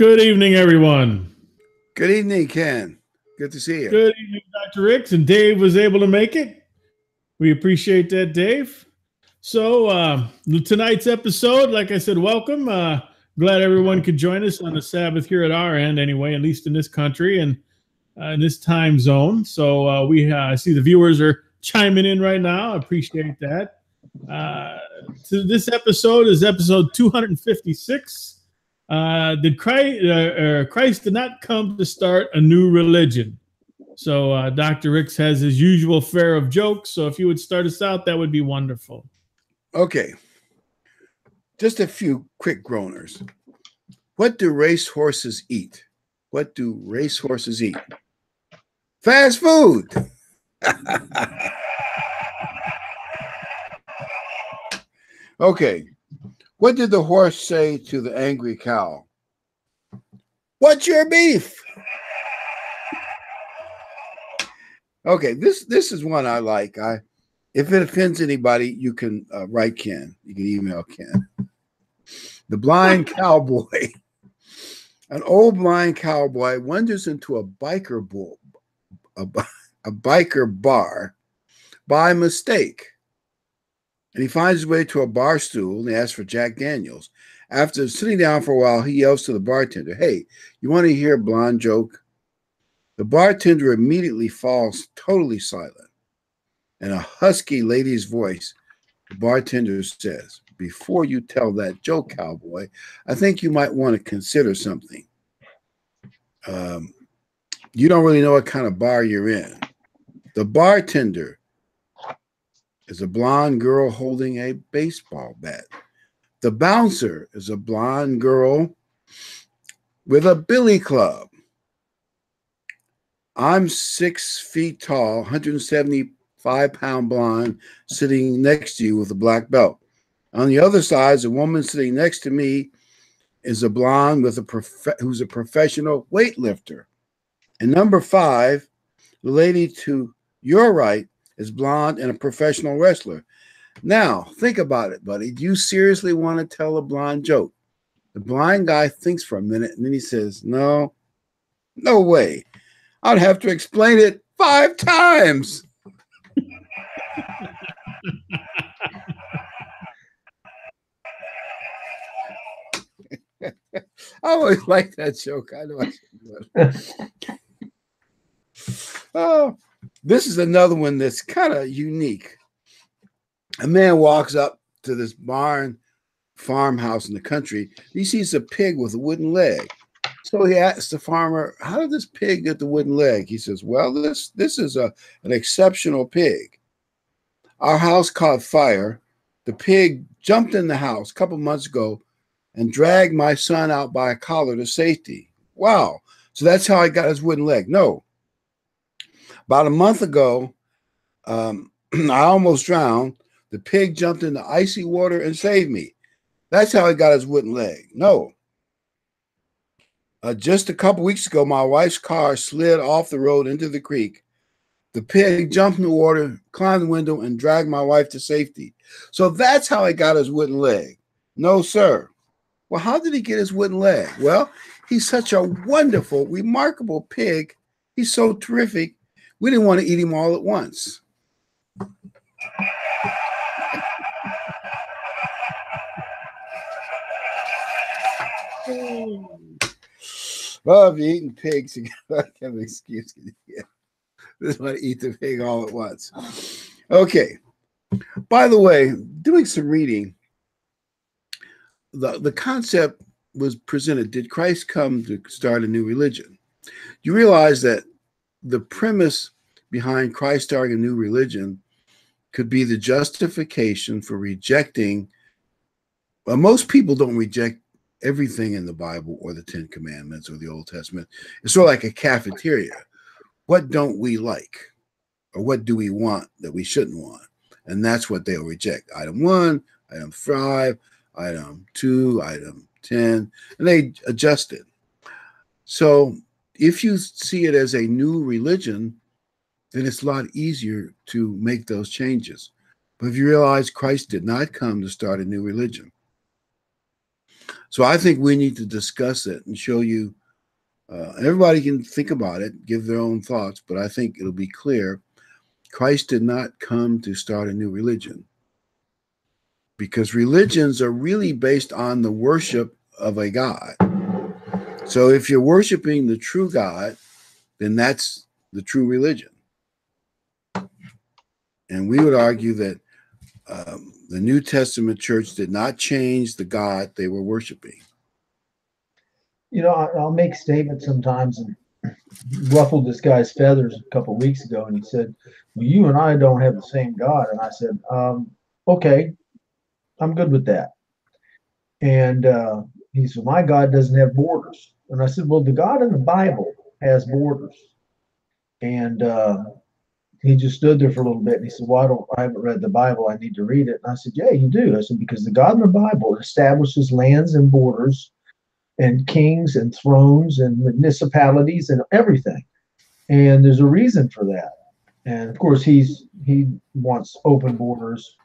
Good evening, everyone. Good evening, Ken. Good to see you. Good evening, Dr. Ricks, and Dave was able to make it. We appreciate that, Dave. So tonight's episode, like I said, welcome. Glad everyone could join us on the Sabbath here at our end, anyway, at least in this country and in this time zone. So I see the viewers are chiming in right now. I appreciate that. So this episode is episode 256. Did Christ did not come to start a new religion? So Dr. Ricks has his usual fare of jokes. So if you would start us out, that would be wonderful. Okay. Just a few quick groaners. What do racehorses eat? What do racehorses eat? Fast food. Okay. What did the horse say to the angry cow? What's your beef? Okay, this is one I like. If it offends anybody, you can write Ken. You can email Ken. The blind cowboy. An old blind cowboy wanders into a biker bar by mistake. And he finds his way to a bar stool and he asks for Jack Daniels. After sitting down for a while, he yells to the bartender, "Hey, you want to hear a blonde joke?" The bartender immediately falls totally silent. In a husky lady's voice, the bartender says, "Before you tell that joke, cowboy, I think you might want to consider something. You don't really know what kind of bar you're in." The bartender is a blonde girl holding a baseball bat. The bouncer is a blonde girl with a billy club. I'm 6 feet tall, 175-pound blonde sitting next to you with a black belt. On the other side, the woman sitting next to me is a blonde with who's a professional weightlifter. And number 5, the lady to your right is blonde and a professional wrestler. Now, think about it, buddy. Do you seriously want to tell a blonde joke? The blind guy thinks for a minute, and then he says, no way. I'd have to explain it 5 times. I always like that joke. I know I should. Oh, this is another one that's kind of unique. A man walks up to this farmhouse in the country. He sees a pig with a wooden leg. So he asks the farmer, "How did this pig get the wooden leg?" He says, "Well, this is an exceptional pig. Our house caught fire. The pig jumped in the house a couple months ago and dragged my son out by a collar to safety." Wow. So that's how he got his wooden leg. No. About a month ago, I almost drowned. The pig jumped in the icy water and saved me. That's how he got his wooden leg. No. Just a couple weeks ago, my wife's car slid off the road into the creek. The pig jumped in the water, climbed the window, and dragged my wife to safety. So that's how he got his wooden leg. No, sir. Well, how did he get his wooden leg? Well, he's such a wonderful, remarkable pig. He's so terrific. We didn't want to eat him all at once. Love eating pigs. You gotta have an excuse. Just want to eat the pig all at once. Okay. By the way, doing some reading, the concept was presented. Did Christ come to start a new religion? You realize that the premise behind Christ starting a new religion could be the justification for rejecting. Well, most people don't reject everything in the Bible or the 10 Commandments or the Old Testament. It's sort of like a cafeteria. What don't we like? Or what do we want that we shouldn't want? And that's what they'll reject. Item 1, item 5, item 2, item 10, and they adjust it. So if you see it as a new religion, then it's a lot easier to make those changes. But if you realize Christ did not come to start a new religion, So I think we need to discuss it and show you. Everybody can think about it, give their own thoughts, but I think it'll be clear Christ did not come to start a new religion, because religions are really based on the worship of a God. So if you're worshiping the true God, then that's the true religion. And we would argue that the New Testament church did not change the God they were worshiping. You know, I'll make statements sometimes and ruffled this guy's feathers a couple of weeks ago, and he said, well, you and I don't have the same God. And I said, okay, I'm good with that. And he said, my God doesn't have borders. And I said, well, the God in the Bible has borders. And he just stood there for a little bit, and he said, well, I haven't read the Bible. I need to read it. And I said, yeah, you do. I said, because the God in the Bible establishes lands and borders and kings and thrones and municipalities and everything. And there's a reason for that. And of course, he wants open borders,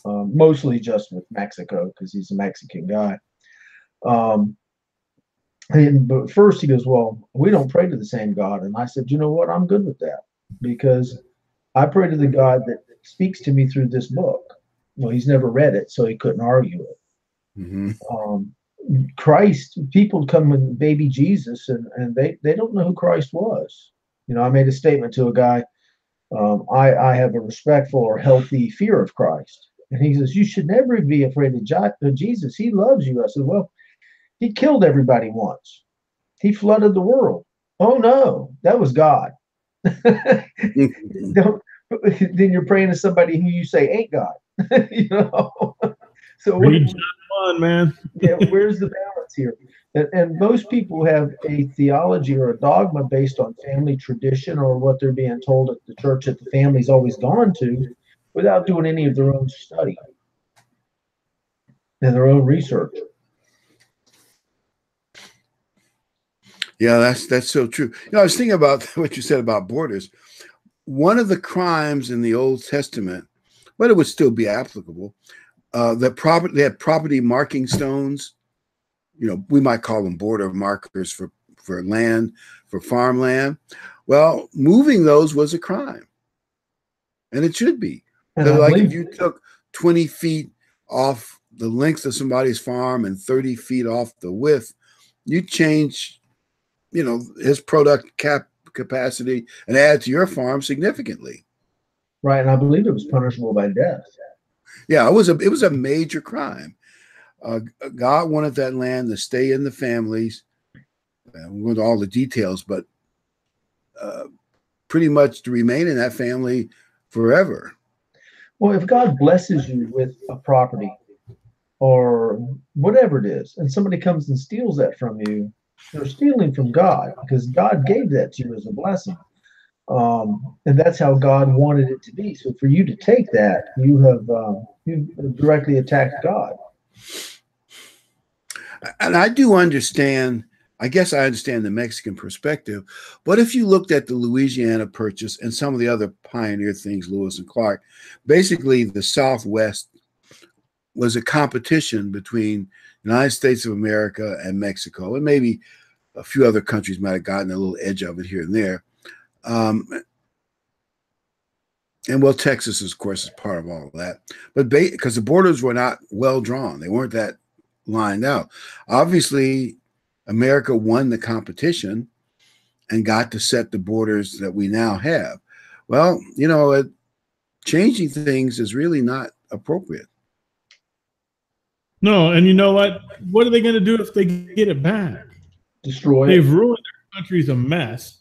mostly just with Mexico, because he's a Mexican guy. But first he goes, well, we don't pray to the same God. And I said, you know what? I'm good with that, because I pray to the God that speaks to me through this book. Well, he's never read it, so he couldn't argue it. Mm-hmm. Christ, people come with baby Jesus, and they don't know who Christ was. You know, I made a statement to a guy, I have a respectful or healthy fear of Christ. And he says, you should never be afraid of Jesus. He loves you. I said, well, he killed everybody once. He flooded the world. Oh, no, that was God. Then you're praying to somebody who you say ain't God. You know? So on, man. Yeah, where's the balance here? And most people have a theology or a dogma based on family tradition or what they're being told at the church that the family's always gone to, without doing any of their own study and their own research. Yeah, that's so true. You know, I was thinking about what you said about borders. One of the crimes in the Old Testament, but it would still be applicable, they had property marking stones. You know, we might call them border markers for land, for farmland. Well, moving those was a crime, and it should be. Like if you took 20 feet off the length of somebody's farm and 30 feet off the width, you change, you know, his product capacity and add to your farm significantly. Right, and I believe it was punishable by death. Yeah, it was a major crime. God wanted that land to stay in the families. With all the details, but pretty much to remain in that family forever. Well, if God blesses you with a property or whatever it is, and somebody comes and steals that from you, they're stealing from God, because God gave that to you as a blessing. And that's how God wanted it to be. So for you to take that, you've directly attacked God. And I do understand, I guess I understand the Mexican perspective, but if you looked at the Louisiana Purchase and some of the other pioneer things, Lewis and Clark, basically the Southwest was a competition between the United States of America and Mexico, and maybe a few other countries might have gotten a little edge of it here and there. And well, Texas, of course, is part of all of that. But because the borders were not well drawn, they weren't that lined out. Obviously, America won the competition and got to set the borders that we now have. Well, you know, changing things is really not appropriate. No, and you know what? What are they going to do if they get it back? Destroy it. They've ruined their country's a mess.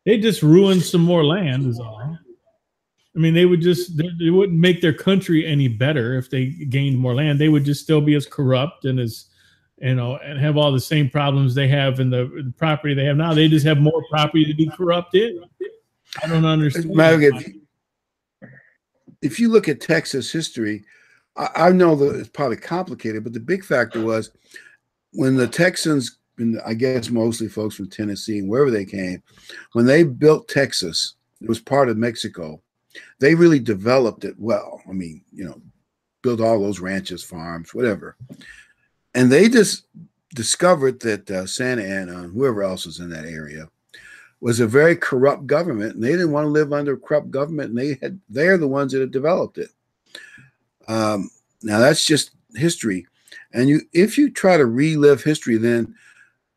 They just ruined some more land is all. I mean, they wouldn't make their country any better if they gained more land. They would just still be as corrupt and as, you know, and have all the same problems they have in the property they have now. They just have more property to be corrupted. I don't understand. If you look at Texas history, I know that it's probably complicated, but the big factor was when the Texans, and I guess mostly folks from Tennessee and wherever they came, when they built Texas, it was part of Mexico. They really developed it well. I mean, you know, built all those ranches, farms, whatever. And they just discovered that Santa Anna, and whoever else was in that area, was a very corrupt government, and they didn't want to live under a corrupt government, and they're the ones that had developed it. Now that's just history, and if you try to relive history, then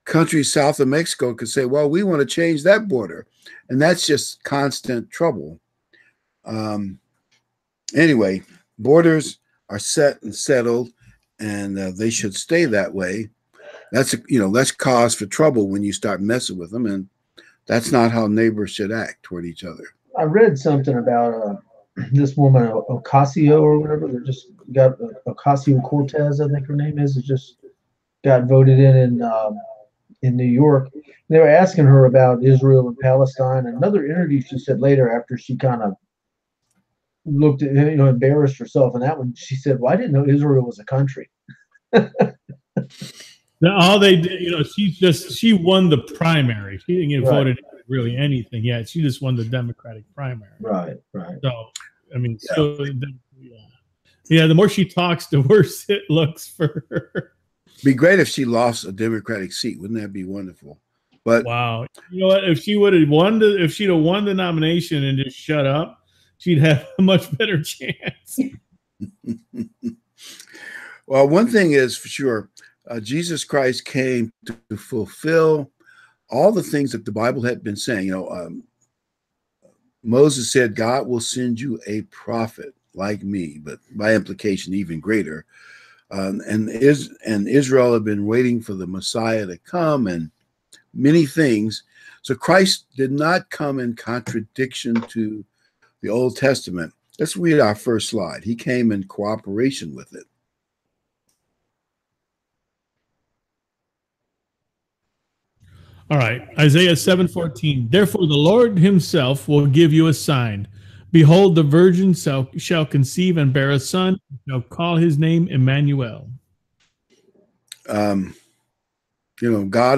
countries south of Mexico could say, well, we want to change that border, and that's just constant trouble. Anyway, borders are set and settled, and they should stay that way. That's cause for trouble when you start messing with them, and that's not how neighbors should act toward each other. I read something about this woman, Ocasio or whatever. They just got Ocasio-Cortez, I think her name is. It just got voted in New York. They were asking her about Israel and Palestine. Another interview she said later, after she kind of looked at, embarrassed herself in that one, she said, well, I didn't know Israel was a country. All they did, she won the primary. She didn't get voted really anything yet. She just won the Democratic primary. Right. So, I mean, the more she talks, the worse it looks for her. Be great if she lost a Democratic seat. Wouldn't that be wonderful? But wow, you know what? If she'd have won the nomination and just shut up, she'd have a much better chance. Well, one thing is for sure, Jesus Christ came to fulfill all the things that the Bible had been saying. Moses said, God will send you a prophet like me, but by implication, even greater. And Israel had been waiting for the Messiah to come, and many things. So Christ did not come in contradiction to the Old Testament. Let's read our first slide. He came in cooperation with it. All right, Isaiah 7:14. Therefore, the Lord himself will give you a sign. Behold, the virgin shall conceive and bear a son, and shall call his name Emmanuel. God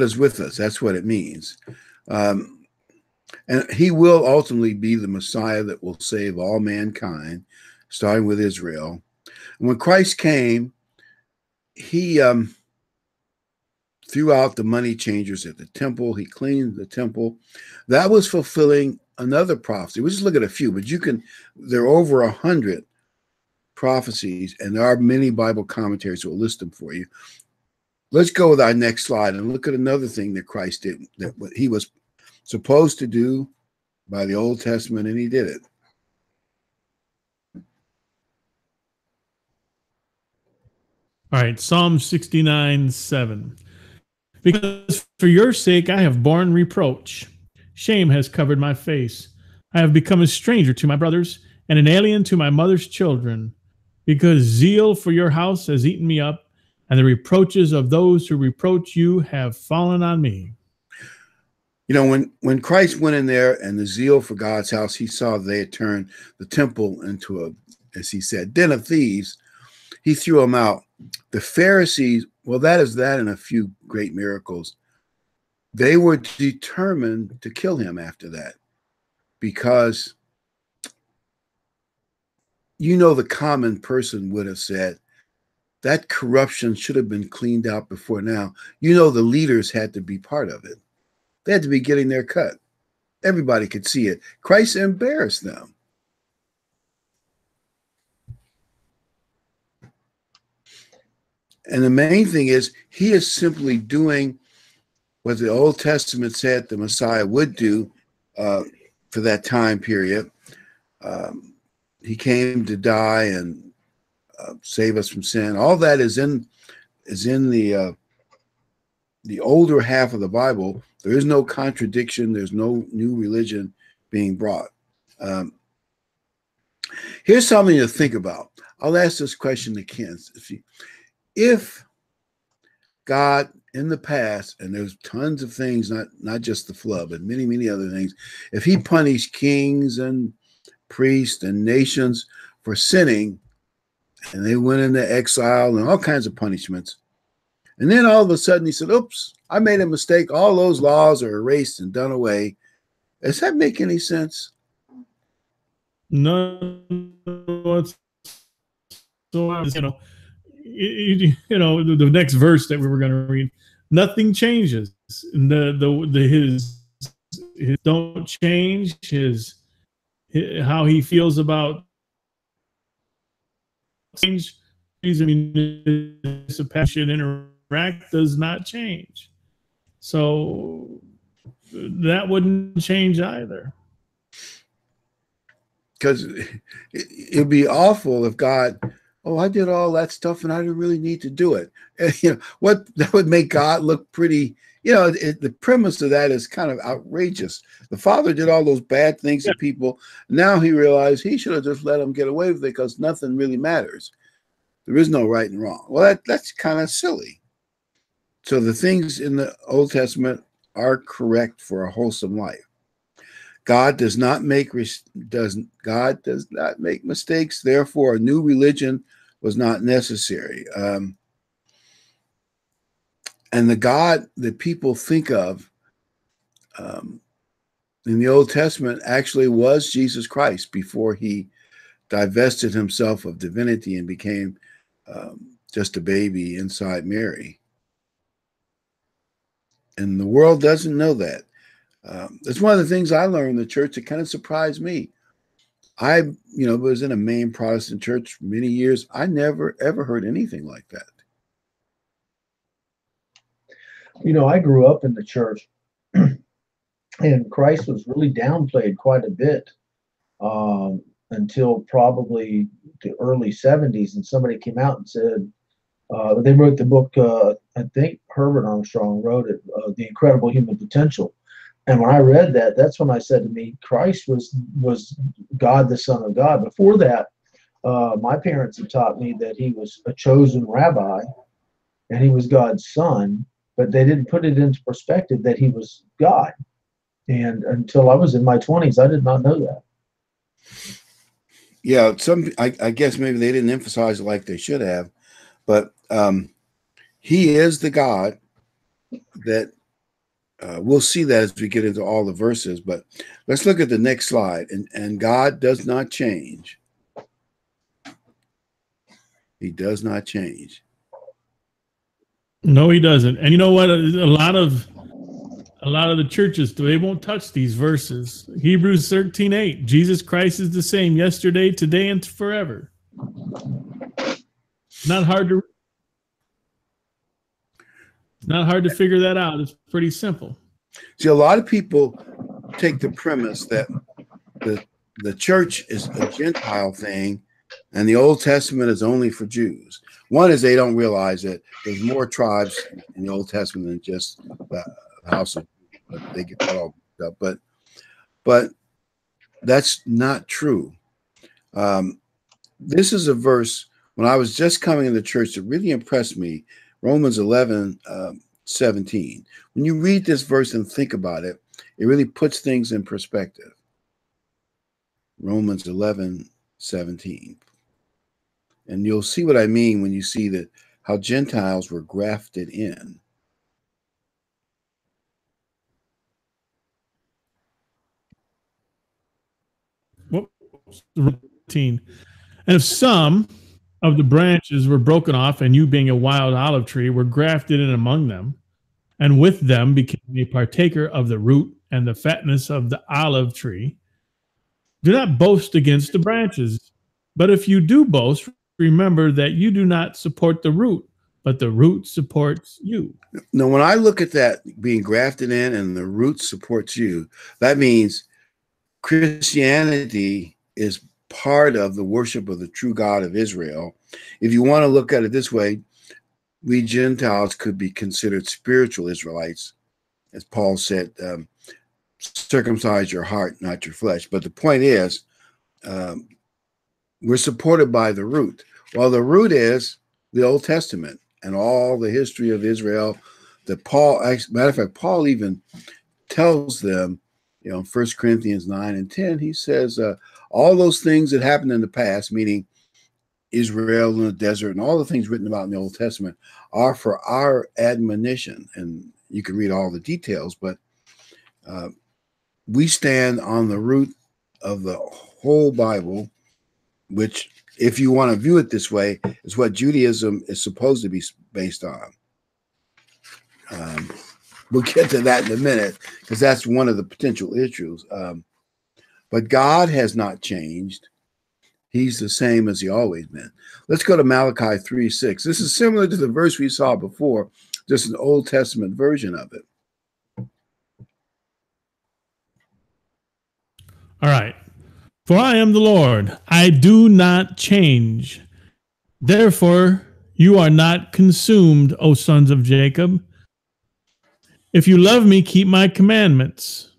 is with us. That's what it means. And he will ultimately be the Messiah that will save all mankind, starting with Israel. And when Christ came, he threw out the money changers at the temple. He cleaned the temple. That was fulfilling another prophecy. We'll just look at a few, but there are over 100 prophecies, and there are many Bible commentaries that will list them for you. Let's go with our next slide and look at another thing that Christ did, that what he was supposed to do by the Old Testament, and he did it. All right, Psalm 69:7. Because for your sake I have borne reproach. Shame has covered my face. I have become a stranger to my brothers and an alien to my mother's children. Because zeal for your house has eaten me up, and the reproaches of those who reproach you have fallen on me. When Christ went in there and the zeal for God's house, he saw they had turned the temple into a, as he said, den of thieves. He threw them out. The Pharisees, well, that is that and a few great miracles. They were determined to kill him after that, because the common person would have said that corruption should have been cleaned out before now. The leaders had to be part of it. They had to be getting their cut. Everybody could see it. Christ embarrassed them. And the main thing is, he is simply doing what the Old Testament said the Messiah would do for that time period. He came to die and save us from sin. All that is in the older half of the Bible. There is no contradiction. There's no new religion being brought. Here's something to think about. I'll ask this question to Ken. If God in the past, and there's tons of things, not just the flood, but many, many other things, if he punished kings and priests and nations for sinning, and they went into exile and all kinds of punishments, and then all of a sudden he said, oops, I made a mistake. All those laws are erased and done away. Does that make any sense? No. the next verse that we were going to read, nothing changes. His don't change his how he feels about change. I mean, this passion interact does not change. So that wouldn't change either. Because it'd be awful if God, oh, I did all that stuff and I didn't really need to do it. And, what that would make God look pretty. The premise of that is kind of outrageous. The Father did all those bad things to people. Now he realized he should have just let them get away with it because nothing really matters. There is no right and wrong. Well, that's kind of silly. So the things in the Old Testament are correct for a wholesome life. God does not make mistakes. Therefore, a new religion was not necessary. And the God that people think of in the Old Testament actually was Jesus Christ before he divested himself of divinity and became just a baby inside Mary. And the world doesn't know that. It's one of the things I learned in the church that kind of surprised me. I was in a main Protestant church for many years. I never, ever heard anything like that. I grew up in the church, and Christ was really downplayed quite a bit until probably the early 70s. And somebody came out and said, they wrote the book, I think Herbert Armstrong wrote it, The Incredible Human Potential. And when I read that, that's when I said to me, Christ was God, the Son of God. Before that, my parents had taught me that he was a chosen rabbi and he was God's son, but they didn't put it into perspective that he was God. And until I was in my 20s, I did not know that. Yeah, I guess maybe they didn't emphasize it like they should have, but he is the God that we'll see that as we get into all the verses. But let's look at the next slide. And God does not change. He does not change. No, he doesn't. And you know what? A lot of the churches, they won't touch these verses. Hebrews 13:8. Jesus Christ is the same yesterday, today, and forever. Not hard to figure that out. It's pretty simple. See, a lot of people take the premise that the church is a Gentile thing and the Old Testament is only for Jews. One is they don't realize that there's more tribes in the Old Testament than just the house of, but they get that all up. But that's not true. This is a verse when I was just coming into church that really impressed me. Romans 11:17. When you read this verse and think about it, it really puts things in perspective. Romans 11:17. And you'll see what I mean when you see that how Gentiles were grafted in. Whoops, 13. And if some of the branches were broken off, and you being a wild olive tree were grafted in among them, and with them became a partaker of the root and the fatness of the olive tree, do not boast against the branches. But if you do boast, remember that you do not support the root, but the root supports you. Now, when I look at that being grafted in and the root supports you, that means Christianity is part of the worship of the true God of Israel. If you want to look at it this way, we Gentiles could be considered spiritual Israelites. As Paul said, circumcise your heart, not your flesh. But the point is, we're supported by the root. Well, the root is the Old Testament and all the history of Israel that Paul, matter of fact, Paul even tells them, in 1 Corinthians 9:10, he says, all those things that happened in the past, meaning Israel in the desert and all the things written about in the Old Testament, are for our admonition. And you can read all the details, but we stand on the root of the whole Bible, which if you want to view it this way, is what Judaism is supposed to be based on. We'll get to that in a minute, because that's one of the potential issues. But God has not changed. He's the same as he always been. Let's go to Malachi 3:6. This is similar to the verse we saw before, just an Old Testament version of it. All right. For I am the Lord, I do not change. Therefore, you are not consumed, O sons of Jacob. If you love me, keep my commandments.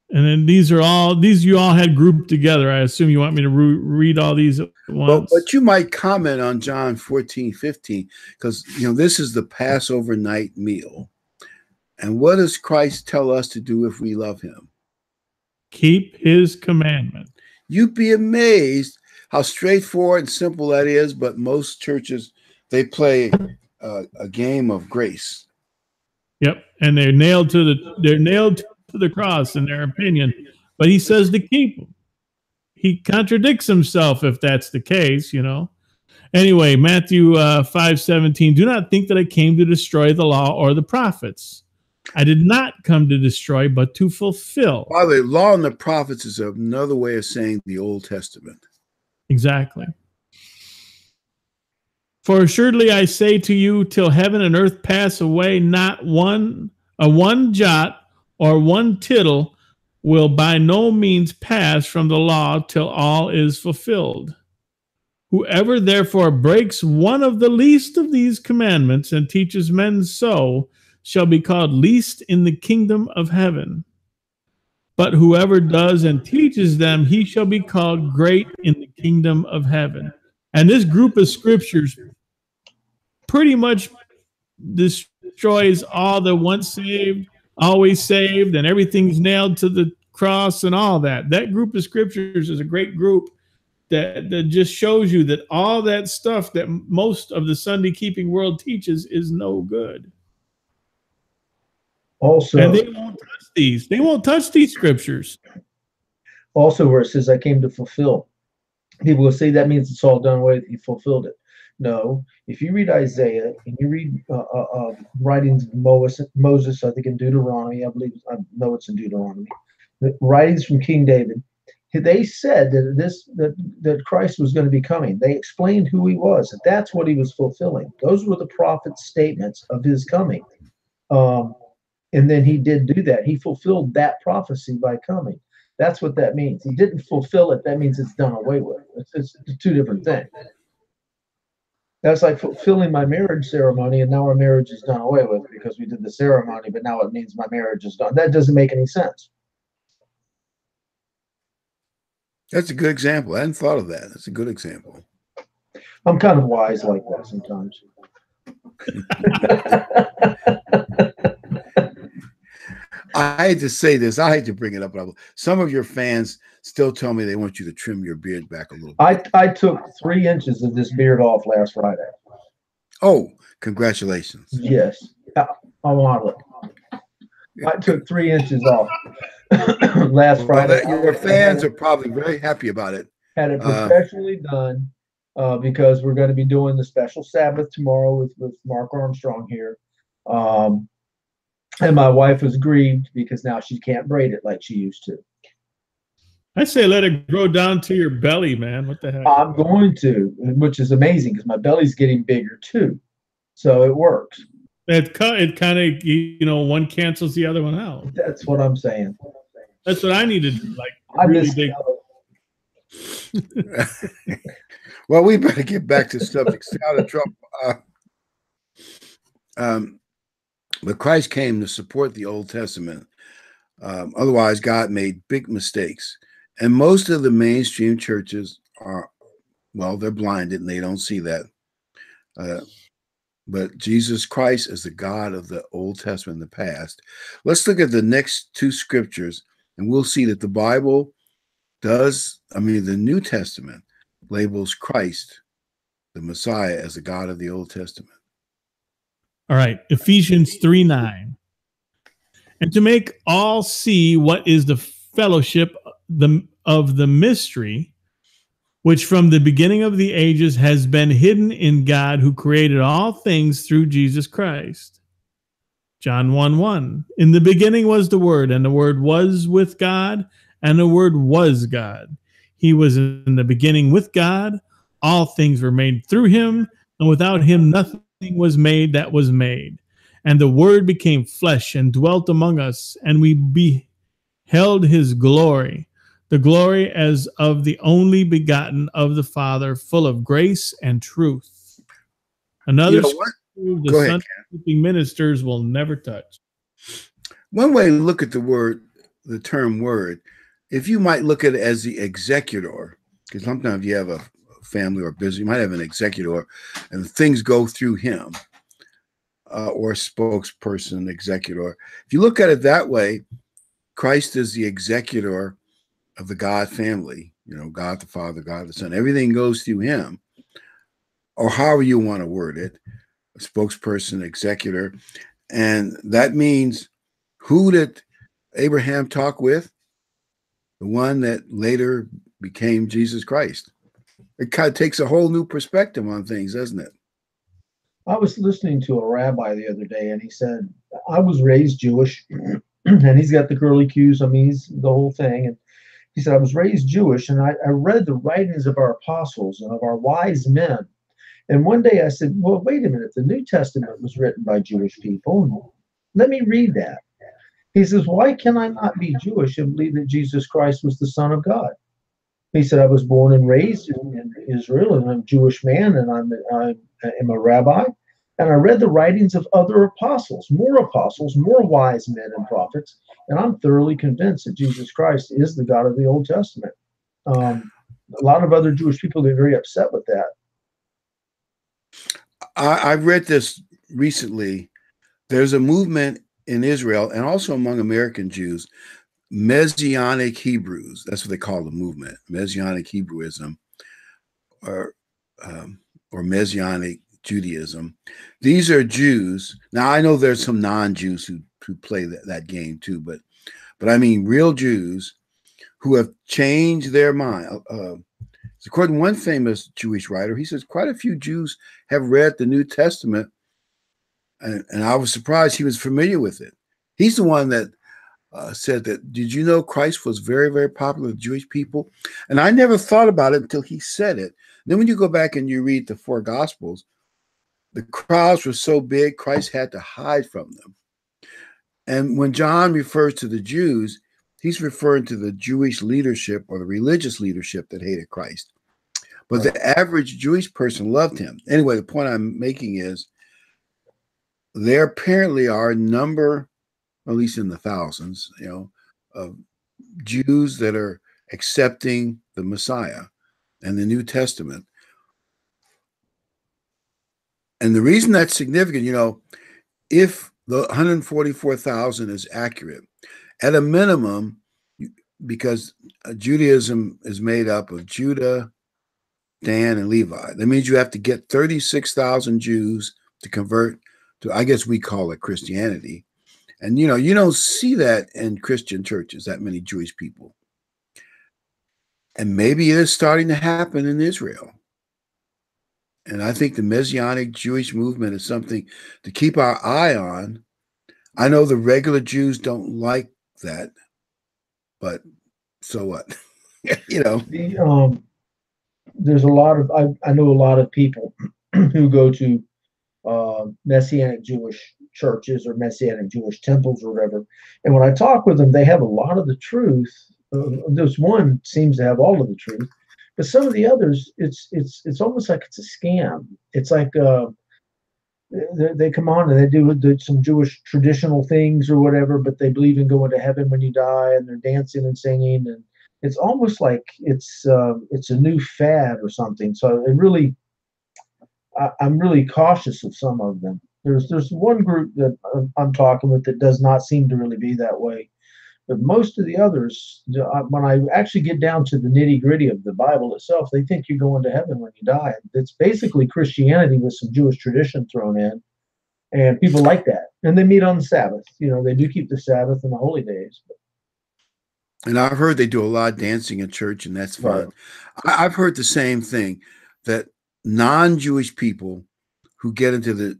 And then these you all had grouped together. I assume you want me to read all these at once. But you might comment on John 14:15, because this is the Passover night meal. And what does Christ tell us to do if we love him? Keep his commandment. You'd be amazed how straightforward and simple that is, but most churches, they play a game of grace. Yep, and they're nailed to the cross in their opinion. But he says to keep them. He contradicts himself if that's the case, Anyway, Matthew 5:17. Do not think that I came to destroy the law or the prophets. I did not come to destroy, but to fulfill. By the way, law and the prophets is another way of saying the Old Testament. Exactly. For assuredly I say to you, till heaven and earth pass away, not one jot or one tittle will by no means pass from the law till all is fulfilled. Whoever therefore breaks one of the least of these commandments and teaches men so shall be called least in the kingdom of heaven. But whoever does and teaches them, he shall be called great in the kingdom of heaven. And this group of scriptures pretty much destroys all the once saved, always saved, and everything's nailed to the cross and all that. That group of scriptures is a great group that just shows you that all that stuff that most of the Sunday keeping world teaches is no good. Also, and they won't touch these. They won't touch these scriptures. Also, where it says, I came to fulfill. People will say that means it's all done away, he fulfilled it. No, if you read Isaiah and you read writings of Moses, I think in Deuteronomy, I know it's in Deuteronomy, the writings from King David, they said that Christ was going to be coming. They explained who he was, and that's what he was fulfilling. Those were the prophet's statements of his coming. And then he did do that. He fulfilled that prophecy by coming. That's what that means. He didn't fulfill it. That means it's done away with. It's two different things. That's like fulfilling my marriage ceremony, and now our marriage is done away with because we did the ceremony, but now it means my marriage is done. That doesn't make any sense. That's a good example. I hadn't thought of that. That's a good example. I'm kind of wise like that sometimes. I hate to say this. I hate to bring it up. But some of your fans still tell me they want you to trim your beard back a little bit. I took 3 inches of this beard off last Friday. Oh, congratulations. Yes. I'm on it. I took 3 inches off last Friday. Your fans are probably very happy about it. Had it professionally done because we're going to be doing the special Sabbath tomorrow with Mark Armstrong here. And my wife was grieved because now she can't braid it like she used to. I say let it grow down to your belly, man. What the heck? I'm going to, which is amazing because my belly's getting bigger too. So it works. It kind of, one cancels the other one out. That's what I'm saying. That's what I need to do. Like I really big. Well, we better get back to subject. Stay out of trouble. But Christ came to support the Old Testament. Otherwise, God made big mistakes. And most of the mainstream churches they're blinded and they don't see that. But Jesus Christ is the God of the Old Testament in the past. Let's look at the next 2 scriptures, and we'll see that the Bible the New Testament labels Christ, the Messiah, as the God of the Old Testament. All right, Ephesians 3:9. And to make all see what is the fellowship of the mystery, which from the beginning of the ages has been hidden in God who created all things through Jesus Christ. John 1:1. In the beginning was the Word, and the Word was with God, and the Word was God. He was in the beginning with God. All things were made through him, and without him nothing was made that was made. And the Word became flesh and dwelt among us, and we beheld his glory, the glory as of the only begotten of the Father, full of grace and truth. Another What? the Go ahead, Sunday ministers will never touch. One way to look at the term word, if you might look at it as the executor, because sometimes you have a family or business, you might have an executor, and things go through him, or spokesperson, executor. If you look at it that way, Christ is the executor of the God family, God the Father, God the Son. Everything goes through him, or however you want to word it, a spokesperson, executor. And that means, who did Abraham talk with? The one that later became Jesus Christ. It kind of takes a whole new perspective on things, doesn't it? I was listening to a rabbi the other day, and he said, I was raised Jewish, and he's got the curly Q's. I mean, he's the whole thing. And he said, I was raised Jewish, and I read the writings of our apostles and of our wise men. And one day I said, well, wait a minute. The New Testament was written by Jewish people. Let me read that. He says, why can I not be Jewish and believe that Jesus Christ was the Son of God? He said, I was born and raised in Israel, and I'm a Jewish man, and I am a rabbi. And I read the writings of other apostles, more wise men and prophets, and I'm thoroughly convinced that Jesus Christ is the God of the Old Testament. A lot of other Jewish people get very upset with that. I read this recently. There's a movement in Israel and also among American Jews, Messianic Hebrews. That's what they call the movement, Messianic Hebrewism, or Messianic Judaism. These are Jews. Now, I know there's some non-Jews who play that game too, but I mean real Jews who have changed their mind. According to one famous Jewish writer, he says quite a few Jews have read the New Testament, and I was surprised he was familiar with it. He's the one that said that, did you know Christ was very, very popular with Jewish people? And I never thought about it until he said it. Then when you go back and you read the four Gospels, the crowds were so big, Christ had to hide from them. And when John refers to the Jews, he's referring to the Jewish leadership or the religious leadership that hated Christ. But the average Jewish person loved him. Anyway, the point I'm making is there apparently are a number, at least in the thousands, of Jews that are accepting the Messiah and the New Testament. And the reason that's significant, if the 144,000 is accurate, at a minimum, because Judaism is made up of Judah, Dan, and Levi. That means you have to get 36,000 Jews to convert to, I guess we call it Christianity. And, you don't see that in Christian churches, that many Jewish people. And maybe it is starting to happen in Israel. And I think the Messianic Jewish movement is something to keep our eye on. I know the regular Jews don't like that, but so what? There's a lot of, I know a lot of people who go to Messianic Jewish churches or Messianic Jewish temples or whatever. And when I talk with them, they have a lot of the truth. There's one seems to have all of the truth, but some of the others, it's almost like it's a scam. It's like they come on and they do some Jewish traditional things or whatever, but they believe in going to heaven when you die, and they're dancing and singing, and it's almost like it's a new fad or something. So I'm really cautious of some of them. There's one group that I'm talking with that does not seem to really be that way. But most of the others, when I actually get down to the nitty-gritty of the Bible itself, they think you're going to heaven when you die. It's basically Christianity with some Jewish tradition thrown in, and people like that. And they meet on the Sabbath. They do keep the Sabbath and the holy days. And I've heard they do a lot of dancing in church, and that's fun. Right. I've heard the same thing, that non-Jewish people who get into the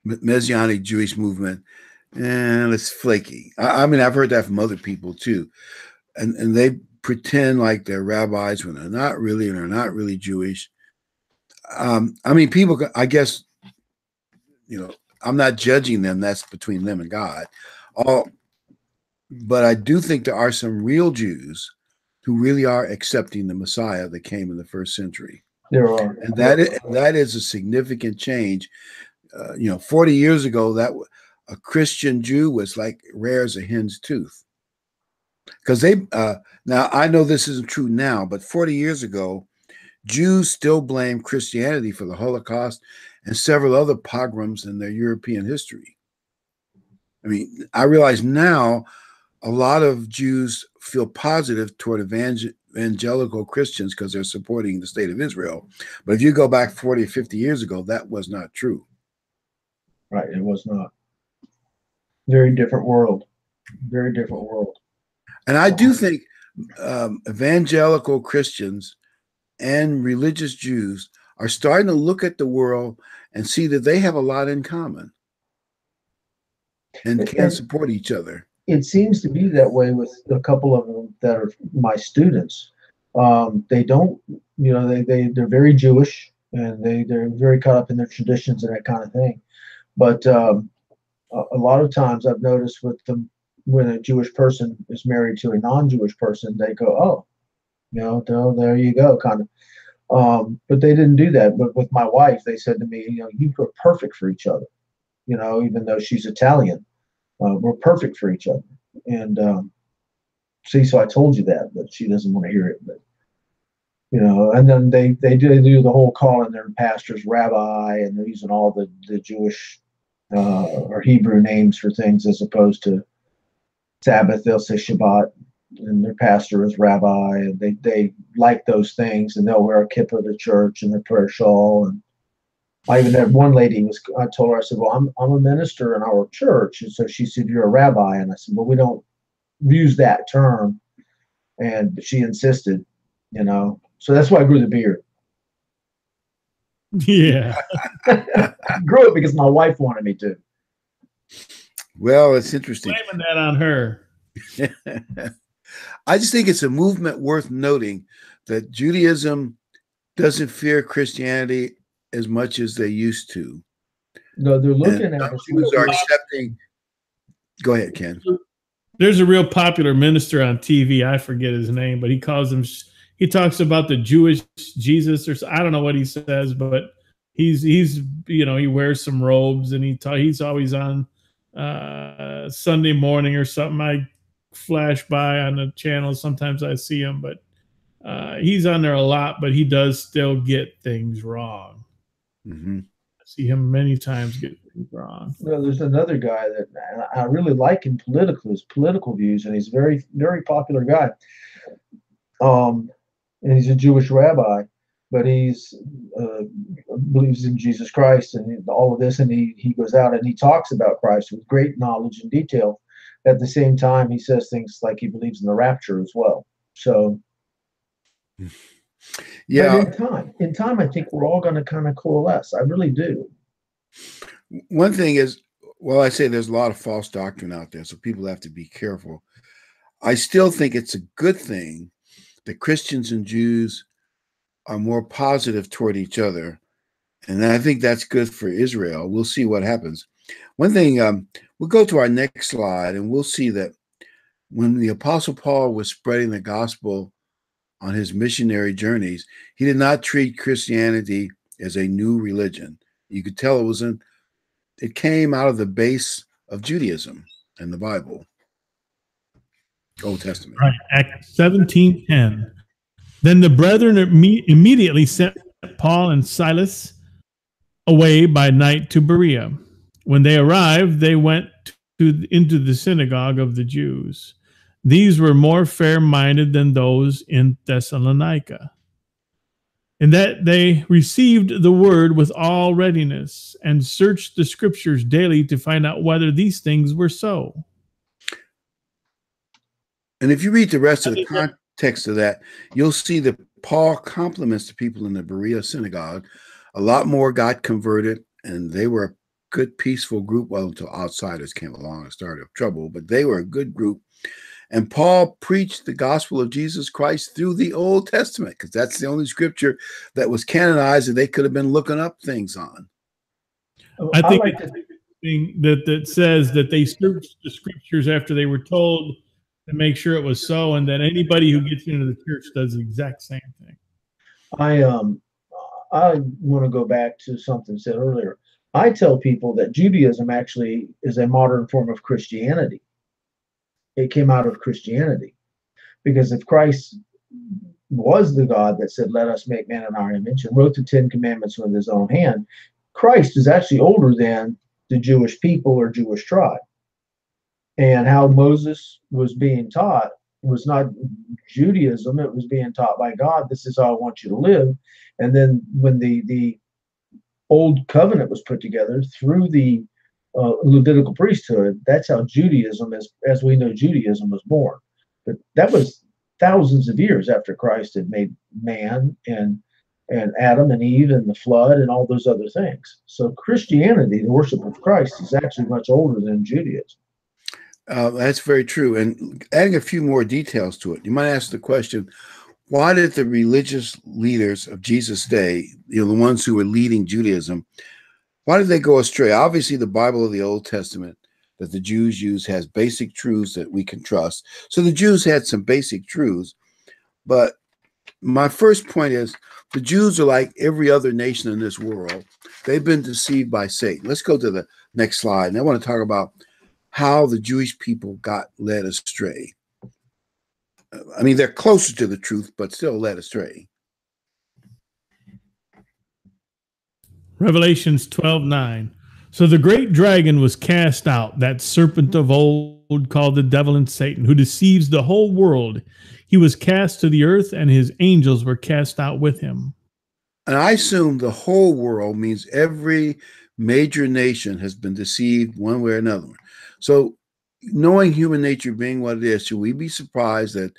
Messianic Jewish movement, and it's flaky. I mean, I've heard that from other people too, and they pretend like they're rabbis when they're not really, and they're not really Jewish. I mean, people, I guess, I'm not judging them. That's between them and God. But I do think there are some real Jews who really are accepting the Messiah that came in the first century. There are, and that is a significant change. 40 years ago, that a Christian Jew was like rare as a hen's tooth. Because now I know this isn't true now, but 40 years ago, Jews still blame Christianity for the Holocaust and several other pogroms in their European history. I mean, I realize now a lot of Jews feel positive toward evangelical Christians because they're supporting the state of Israel. But if you go back 40 or 50 years ago, that was not true. Right, it was not. Very different world. Very different world. And I do think evangelical Christians and religious Jews are starting to look at the world and see that they have a lot in common and can support each other. It seems to be that way with a couple of them that are my students. They don't, they're very Jewish, and they're very caught up in their traditions and that kind of thing. But a lot of times I've noticed with them, when a Jewish person is married to a non-Jewish person, they go, oh, there you go, kind of. But they didn't do that. But with my wife, they said to me, you are perfect for each other. Even though she's Italian, we're perfect for each other. And so I told you that, but she doesn't want to hear it. But and then they do the whole calling their pastors rabbi, and they're using all the Jewish or Hebrew names for things as opposed to Sabbath. They'll say Shabbat, and their pastor is rabbi, and they like those things, and they'll wear a kippah to church and their prayer shawl. And I even had one lady I told her, I said, well, I'm a minister in our church. And so she said, you're a rabbi. And I said, well, we don't use that term. And she insisted, so that's why I grew the beard. Yeah. I grew it because my wife wanted me to. Well, it's interesting. Blaming that on her. I just think it's a movement worth noting that Judaism doesn't fear Christianity as much as they used to. No, they're looking at Jews are accepting. Go ahead, Ken. There's a real popular minister on TV. I forget his name, but he talks about the Jewish Jesus, or I don't know what he says, but he's he wears some robes, and he's always on Sunday morning or something. I flash by on the channel. Sometimes I see him, but he's on there a lot, but he does still get things wrong. Mm-hmm. I see him many times get things wrong. Well, there's another guy that I really like him politically, his political views, and he's a very, very popular guy. And he's a Jewish rabbi, but he's believes in Jesus Christ and all of this, and he goes out and he talks about Christ with great knowledge and detail. At the same time, he says things like he believes in the rapture as well. So, yeah. But in time, I think we're all going to kind of coalesce. I really do. One thing is, well, I say there's a lot of false doctrine out there, so people have to be careful. I still think it's a good thing that Christians and Jews are more positive toward each other. And I think that's good for Israel. We'll see what happens. One thing, we'll go to our next slide, and we'll see that when the Apostle Paul was spreading the gospel on his missionary journeys, he did not treat Christianity as a new religion. You could tell it came out of the base of Judaism and the Bible. Old Testament. Right, Acts 17:10. Then the brethren immediately sent Paul and Silas away by night to Berea. When they arrived, they went into the synagogue of the Jews. These were more fair-minded than those in Thessalonica, in that they received the word with all readiness and searched the scriptures daily to find out whether these things were so. And if you read the rest of the context of that, you'll see that Paul compliments the people in the Berea synagogue. A lot more got converted, and they were a good, peaceful group. Well, until outsiders came along and started trouble, but they were a good group. And Paul preached the gospel of Jesus Christ through the Old Testament, because that's the only scripture that was canonized that they could have been looking up things on. I think it's interesting that says that they searched the scriptures after they were told to make sure it was so, and that anybody who gets into the church does the exact same thing. I want to go back to something said earlier. I tell people that Judaism actually is a modern form of Christianity. It came out of Christianity, because if Christ was the God that said, "Let us make man in our image," and wrote the 10 Commandments with his own hand, Christ is actually older than the Jewish people or Jewish tribe. And how Moses was being taught was not Judaism. It was being taught by God. This is how I want you to live. And then when the old covenant was put together through the Levitical priesthood, that's how Judaism, as we know Judaism, was born. But that was thousands of years after Christ had made man and Adam and Eve and the flood and all those other things. So Christianity, the worship of Christ, is actually much older than Judaism. That's very true. And adding a few more details to it, you might ask the question, why did the religious leaders of Jesus' day, the ones who were leading Judaism, why did they go astray? Obviously, the Bible of the Old Testament that the Jews use has basic truths that we can trust. So the Jews had some basic truths. But my first point is, the Jews are like every other nation in this world. They've been deceived by Satan. Let's go to the next slide. And I want to talk about how the Jewish people got led astray. I mean, they're closer to the truth, but still led astray. Revelations 12:9. So the great dragon was cast out, that serpent of old called the devil and Satan, who deceives the whole world. He was cast to the earth, and his angels were cast out with him. And I assume the whole world means every major nation has been deceived one way or another. So knowing human nature being what it is, should we be surprised that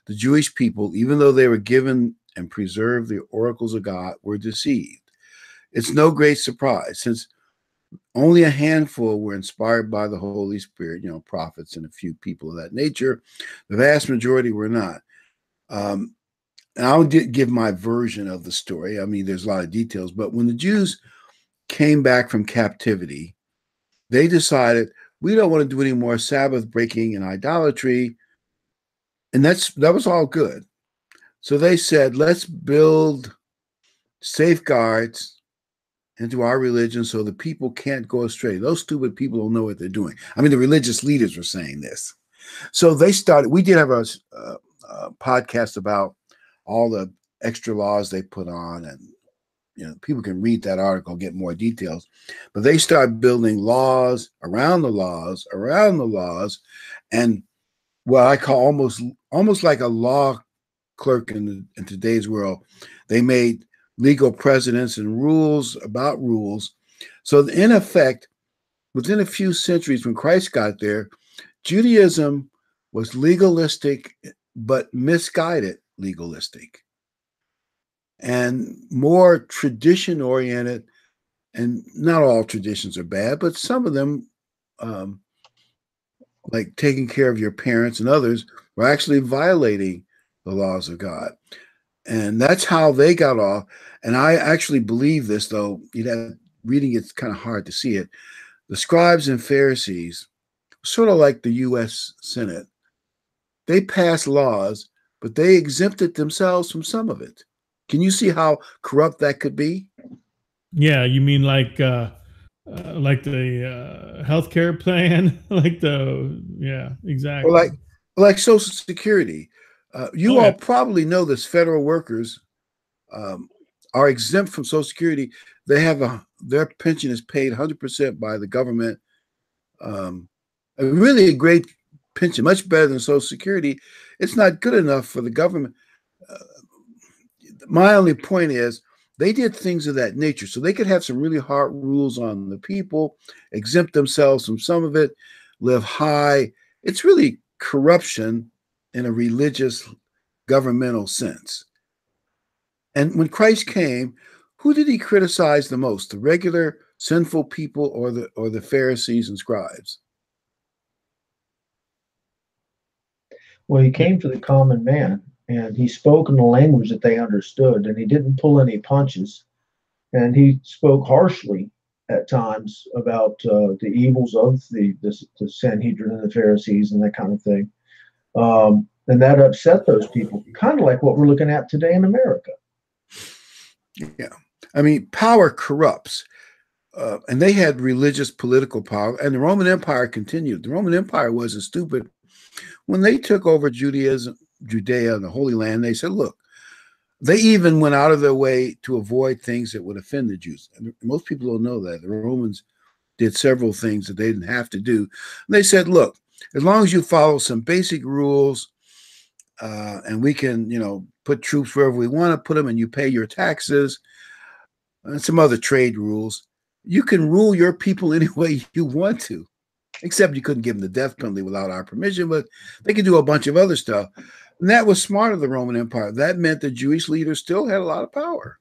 the Jewish people, even though they were given and preserved the oracles of God, were deceived? It's no great surprise, since only a handful were inspired by the Holy Spirit, prophets and a few people of that nature. The vast majority were not. And I'll give my version of the story. I mean, there's a lot of details, but when the Jews came back from captivity, they decided, we don't want to do any more Sabbath breaking and idolatry. And that was all good. So they said, let's build safeguards into our religion so the people can't go astray. Those stupid people don't know what they're doing. I mean, the religious leaders were saying this. So they started, we did have a podcast about all the extra laws they put on, and people can read that article, get more details. But they started building laws around the laws, and what I call almost like a law clerk in today's world. They made legal precedents and rules about rules. So in effect, within a few centuries when Christ got there, Judaism was legalistic, but misguided legalistic, and more tradition oriented. And not all traditions are bad, but some of them, like taking care of your parents and others, were actually violating the laws of God. And that's how they got off. And I actually believe this, though reading it's kind of hard to see it. The scribes and Pharisees, sort of like the U.S. Senate, they passed laws, but they exempted themselves from some of it. Can you see how corrupt that could be? Yeah, you mean like the healthcare plan, yeah, exactly. Or like Social Security. You all probably know this. Federal workers are exempt from Social Security. They have their pension is paid 100% by the government. Really a great pension, much better than Social Security. It's not good enough for the government. My only point is they did things of that nature, so they could have some really hard rules on the people, exempt themselves from some of it, live high. It's really corruption in a religious, governmental sense. And when Christ came, who did he criticize the most? The regular sinful people or the Pharisees and scribes? Well, he came for the common man, and he spoke in a language that they understood, and he didn't pull any punches, and he spoke harshly at times about the evils of the Sanhedrin and the Pharisees and that kind of thing. And that upset those people, kind of like what we're looking at today in America. Yeah. I mean, power corrupts. And they had religious, political power, and the Roman Empire continued. The Roman Empire wasn't stupid. When they took over Judea and the Holy Land, they said, look, they even went out of their way to avoid things that would offend the Jews. And most people don't know that. The Romans did several things that they didn't have to do. And they said, look, as long as you follow some basic rules, and we can, put troops wherever we want to put them, and you pay your taxes and some other trade rules, you can rule your people any way you want to, except you couldn't give them the death penalty without our permission, but they could do a bunch of other stuff. And that was smart of the Roman Empire. That meant the Jewish leaders still had a lot of power.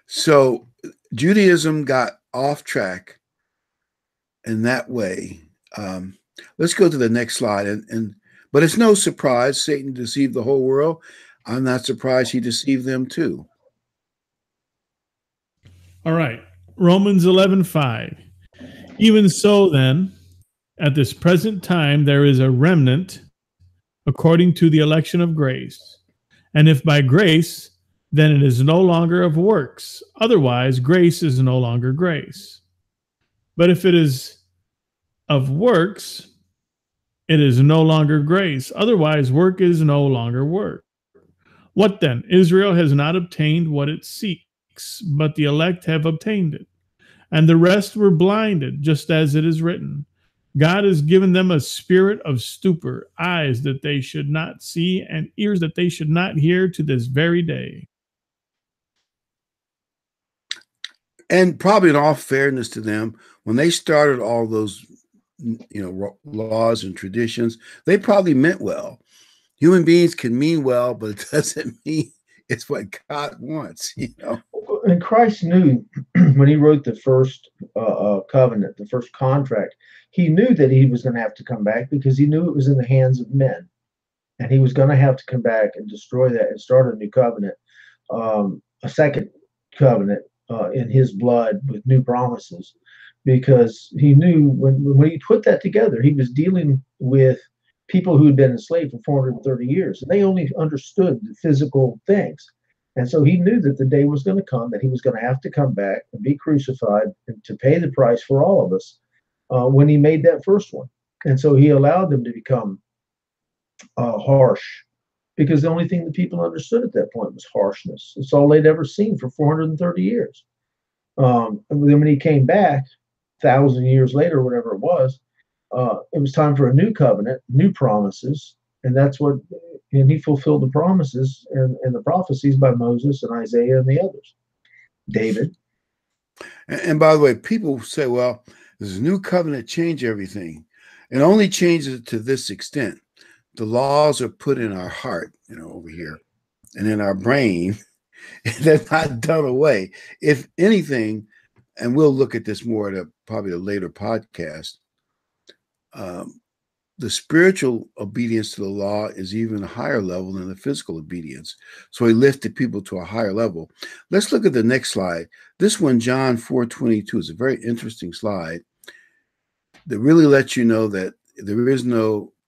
So Judaism got off track in that way. Let's go to the next slide. But it's no surprise Satan deceived the whole world. I'm not surprised he deceived them too. All right. Romans 11:5. Even so then, at this present time, there is a remnant according to the election of grace. And if by grace, then it is no longer of works. Otherwise, grace is no longer grace. But if it is of works, it is no longer grace. Otherwise, work is no longer work. What then? Israel has not obtained what it seeks, but the elect have obtained it. And the rest were blinded, just as it is written. God has given them a spirit of stupor, eyes that they should not see, and ears that they should not hear to this very day. And probably in all fairness to them, when they started all those, laws and traditions, they probably meant well. Human beings can mean well, but it doesn't mean it's what God wants, And Christ knew when he wrote the first covenant, the first contract, he knew that he was going to have to come back because he knew it was in the hands of men. And he was going to have to come back and destroy that and start a new covenant, a second covenant in his blood with new promises. Because he knew when he put that together, he was dealing with people who had been enslaved for 430 years. And they only understood the physical things. And so he knew that the day was going to come, that he was going to have to come back and be crucified and to pay the price for all of us when he made that first one. And so he allowed them to become harsh, because the only thing that people understood at that point was harshness. It's all they'd ever seen for 430 years. And then when he came back, 1,000 years later, whatever it was time for a new covenant, new promises. And he fulfilled the promises and the prophecies by Moses and Isaiah and the others. David. And by the way, people say, well, does a new covenant change everything? It only changes it to this extent. The laws are put in our heart, over here, and in our brain. They're not done away. If anything, and we'll look at this more at probably a later podcast, the spiritual obedience to the law is even a higher level than the physical obedience. So he lifted people to a higher level. Let's look at the next slide. This one, John 4:22, is a very interesting slide that really lets you know that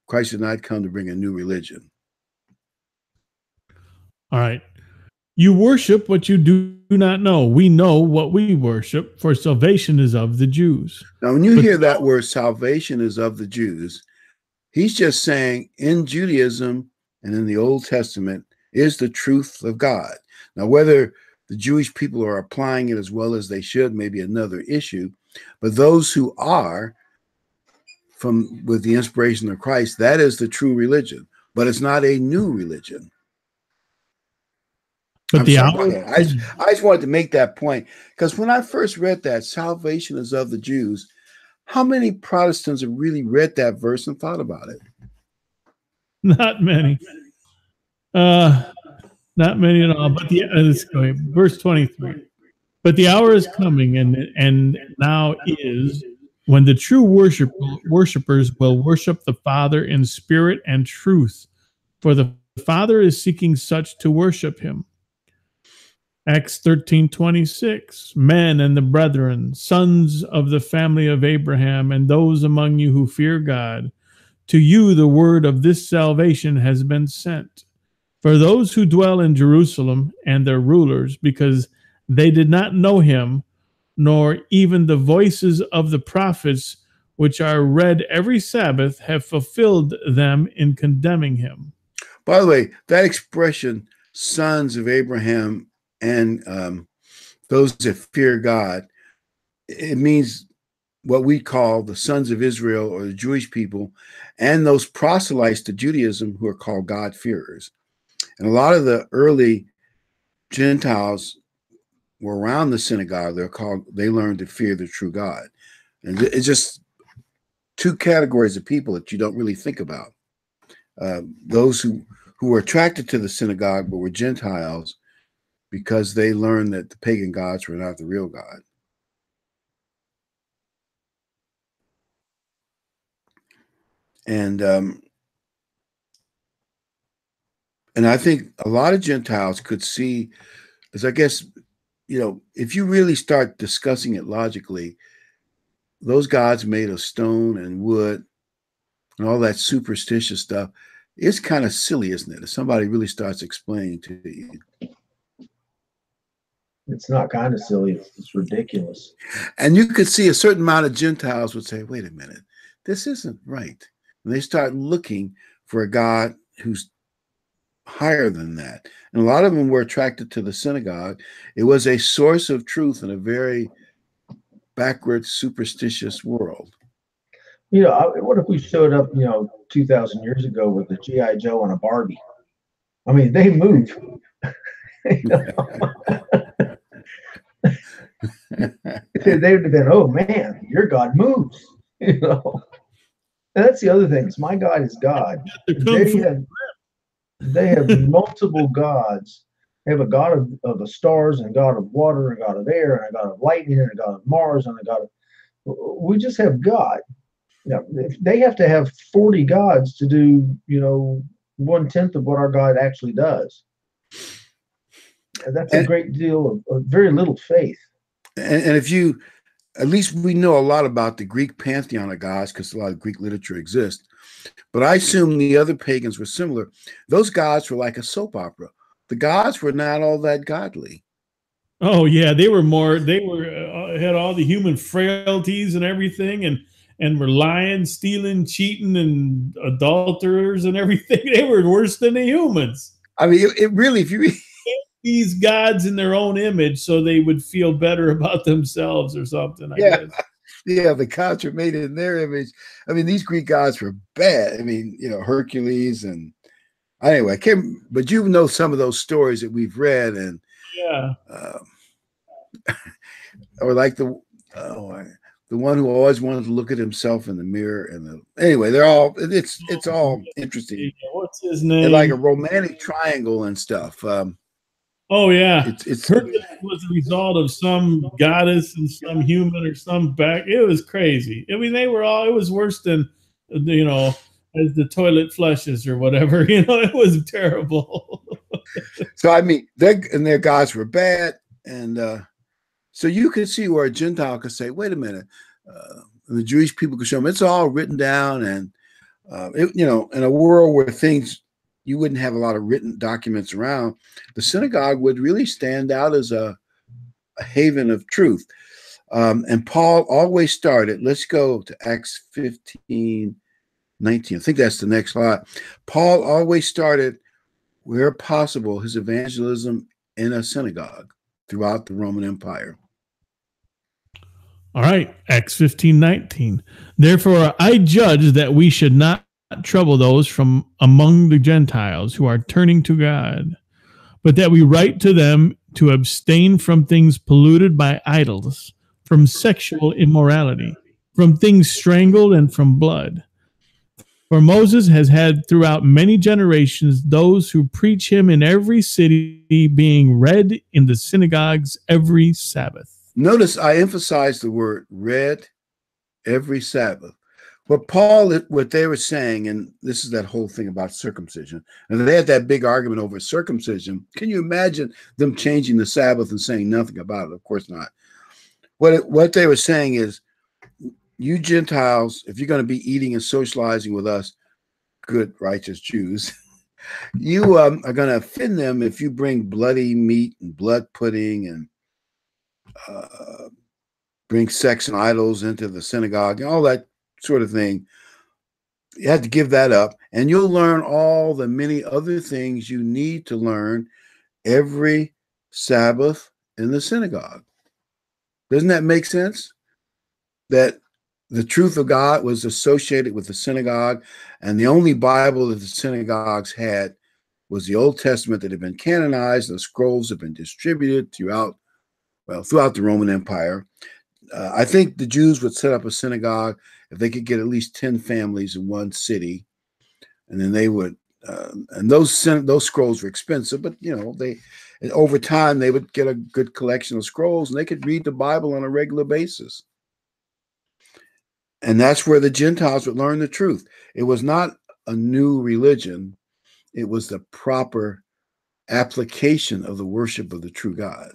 Christ did not come to bring a new religion. All right. You worship what you do not know. We know what we worship, for salvation is of the Jews. Now, when you hear that word, salvation is of the Jews, he's just saying in Judaism and in the Old Testament is the truth of God. Now, whether the Jewish people are applying it as well as they should may be another issue, but those who are, with the inspiration of Christ, that is the true religion, but it's not a new religion. But I just wanted to make that point, because when I first read that salvation is of the Jews, How many Protestants have really read that verse and thought about it? Not many. Not many at all. But let's go. Verse 23. But the hour is coming, and now is, when the true worshipers will worship the Father in spirit and truth, for the Father is seeking such to worship him. Acts 13:26. Men and the brethren, sons of the family of Abraham, and those among you who fear God, to you the word of this salvation has been sent. For those who dwell in Jerusalem and their rulers, because they did not know him, nor even the voices of the prophets, which are read every Sabbath, have fulfilled them in condemning him. By the way, that expression, sons of Abraham and those that fear God, it means what we call the sons of Israel or the Jewish people, and those proselytes to Judaism who are called God-fearers. And a lot of the early Gentiles were around the synagogue. They learned to fear the true God. And it's just two categories of people that you don't really think about. Those who were attracted to the synagogue but were Gentiles because they learned that the pagan gods were not the real God. And I think a lot of Gentiles could see, as I guess, if you really start discussing it logically, those gods made of stone and wood and all that superstitious stuff, it's kind of silly, isn't it? If somebody really starts explaining to you. It's not kind of silly. It's ridiculous. And you could see a certain amount of Gentiles would say, wait a minute, this isn't right. And they start looking for a God who's higher than that. And a lot of them were attracted to the synagogue. It was a source of truth in a very backward, superstitious world. What if we showed up, 2,000 years ago with a G.I. Joe and a Barbie? I mean, they move. They would have been, oh man, your God moves. And that's the other thing. My God is God. They have multiple gods. They have a God of the stars, and a God of water, and a God of air, and a God of lightning, and a God of Mars, and a God of. We just have God. They have to have 40 gods to do, 1/10 of what our God actually does. And that's a great deal of very little faith. And if you, at least we know a lot about the Greek pantheon of gods because a lot of Greek literature exists. But I assume the other pagans were similar. Those gods were like a soap opera. The gods were not all that godly. Oh yeah, they had all the human frailties and everything, and were lying, stealing, cheating, and adulterers and everything. They were worse than the humans. I mean, it really, if you these gods in their own image, so they would feel better about themselves or something. I guess. Yeah, the gods were made in their image. I mean, these Greek gods were bad. I mean, Hercules and anyway, but you know some of those stories that we've read, and or like the one who always wanted to look at himself in the mirror, anyway, it's all interesting. What's his name? They're like a romantic triangle and stuff. Oh yeah, it's was the result of some goddess and some human or some back. It was crazy. I mean, it was worse than as the toilet flushes or whatever. It was terrible. So I mean, their gods were bad, and so you could see where a Gentile could say, "Wait a minute," and the Jewish people could show them it's all written down, and in a world where you wouldn't have a lot of written documents around, the synagogue would really stand out as a haven of truth. And Paul always started, let's go to Acts 15:19. I think that's the next slide. Paul always started, where possible, his evangelism in a synagogue throughout the Roman Empire. All right, Acts 15:19. Therefore, I judge that we should not trouble those from among the Gentiles who are turning to God, but that we write to them to abstain from things polluted by idols, from sexual immorality, from things strangled and from blood. For Moses has had throughout many generations those who preach him in every city, being read in the synagogues every Sabbath. Notice I emphasize the word read every Sabbath. What they were saying, and this is that whole thing about circumcision, and they had that big argument over circumcision. Can you imagine them changing the Sabbath and saying nothing about it? Of course not. What they were saying is, you Gentiles, if you're going to be eating and socializing with us, good, righteous Jews, you are going to offend them if you bring bloody meat and blood pudding and bring sex and idols into the synagogue and all that sort of thing. You have to give that up, and you'll learn all the many other things you need to learn every Sabbath in the synagogue. Doesn't that make sense? That the truth of God was associated with the synagogue, and the only Bible that the synagogues had was the Old Testament that had been canonized. The scrolls have been distributed throughout the Roman Empire. I think the Jews would set up a synagogue if they could get at least 10 families in one city, and then they would. And those scrolls were expensive, but over time they would get a good collection of scrolls, and they could read the Bible on a regular basis. And that's where the Gentiles would learn the truth. It was not a new religion. It was the proper application of the worship of the true God.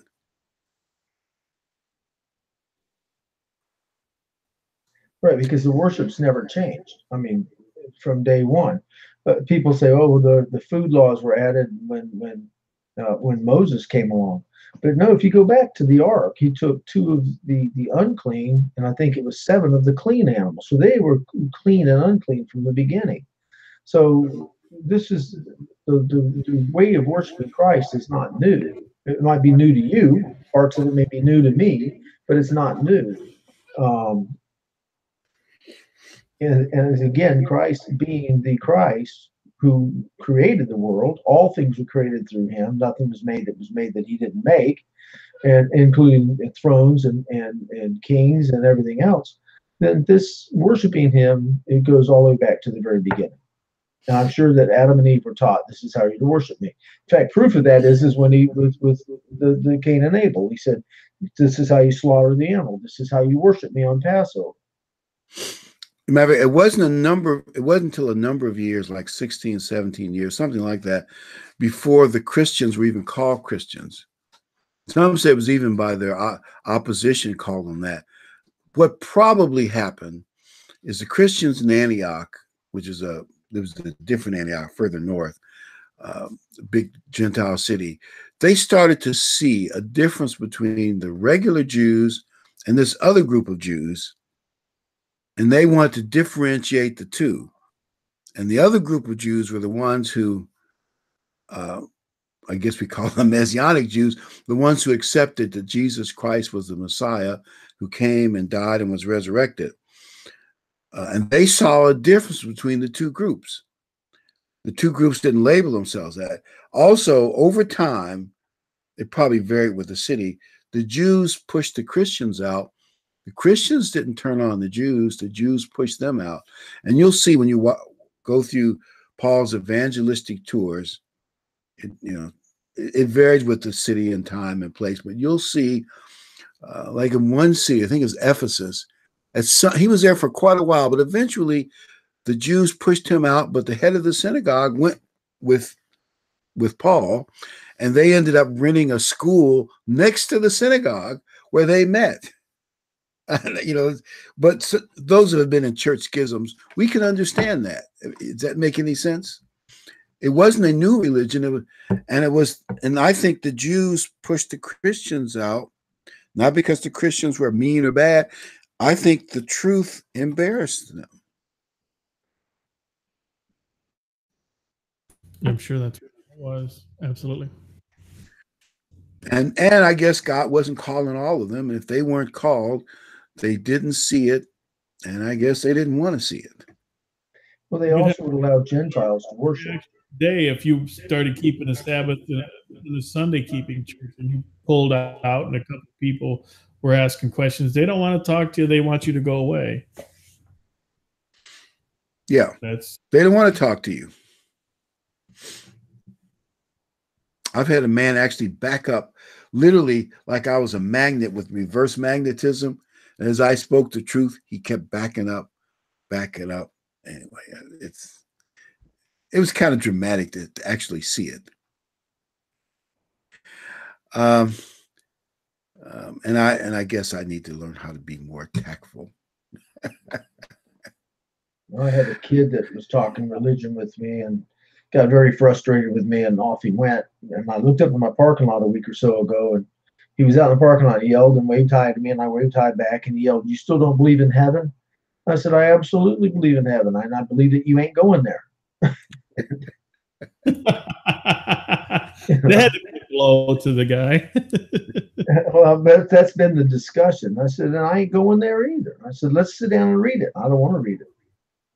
Right, because the worship's never changed. I mean, from day one. But people say, "Oh, well, the food laws were added when Moses came along." But no, if you go back to the ark, he took 2 of the unclean, and I think it was 7 of the clean animals. So they were clean and unclean from the beginning. So this is the way of worshiping Christ is not new. It might be new to you. Parts of it may be new to me, but it's not new. And again, Christ being the Christ who created the world, all things were created through him. Nothing was made that he didn't make, and including thrones and kings and everything else. Then this worshiping him, it goes all the way back to the very beginning. And I'm sure that Adam and Eve were taught this is how you worship me. In fact, proof of that is when he was with the Cain and Abel. He said, "This is how you slaughter the animal. This is how you worship me on Passover." Remember, it wasn't until a number of years, like 16, 17 years, something like that, before the Christians were even called Christians. Some say it was even by their opposition called them that. What probably happened is the Christians in Antioch, there was a different Antioch further north, a big Gentile city, they started to see a difference between the regular Jews and this other group of Jews. And they wanted to differentiate the two. And the other group of Jews were the ones who, I guess we call them Messianic Jews, the ones who accepted that Jesus Christ was the Messiah who came and died and was resurrected. And they saw a difference between the two groups. The two groups didn't label themselves that. Also, over time, it probably varied with the city, the Jews pushed the Christians out. The Christians didn't turn on the Jews pushed them out. And you'll see when you go through Paul's evangelistic tours, it varies with the city and time and place, but you'll see, like in one city, I think it was Ephesus, he was there for quite a while, but eventually the Jews pushed him out, but the head of the synagogue went with Paul, and they ended up renting a school next to the synagogue where they met. But those that have been in church schisms, we can understand that. Does that make any sense? It wasn't a new religion, and I think the Jews pushed the Christians out, not because the Christians were mean or bad. I think the truth embarrassed them. I'm sure that's what it was. Absolutely. And I guess God wasn't calling all of them. And if they weren't called, they didn't see it, and I guess they didn't want to see it. Well, they also would allow Gentiles to worship. Today, if you started keeping a Sabbath in a Sunday keeping church and you pulled out and a couple of people were asking questions. They don't want to talk to you. They want you to go away. Yeah. They don't want to talk to you. I've had a man actually back up, literally like I was a magnet with reverse magnetism. And as I spoke the truth, he kept backing up. Anyway, it was kind of dramatic to actually see it. And I guess I need to learn how to be more tactful. I had a kid that was talking religion with me and got very frustrated with me, and off he went. And I looked up in my parking lot a week or so ago, and he was out in the parking lot. He yelled and waved hi to me, and I waved hi back, and he yelled, "You still don't believe in heaven?" I said, "I absolutely believe in heaven, and I believe that you ain't going there." They had to be blow to the guy. Well, that's been the discussion. I said, and I ain't going there either. I said, let's sit down and read it. I don't want to read it.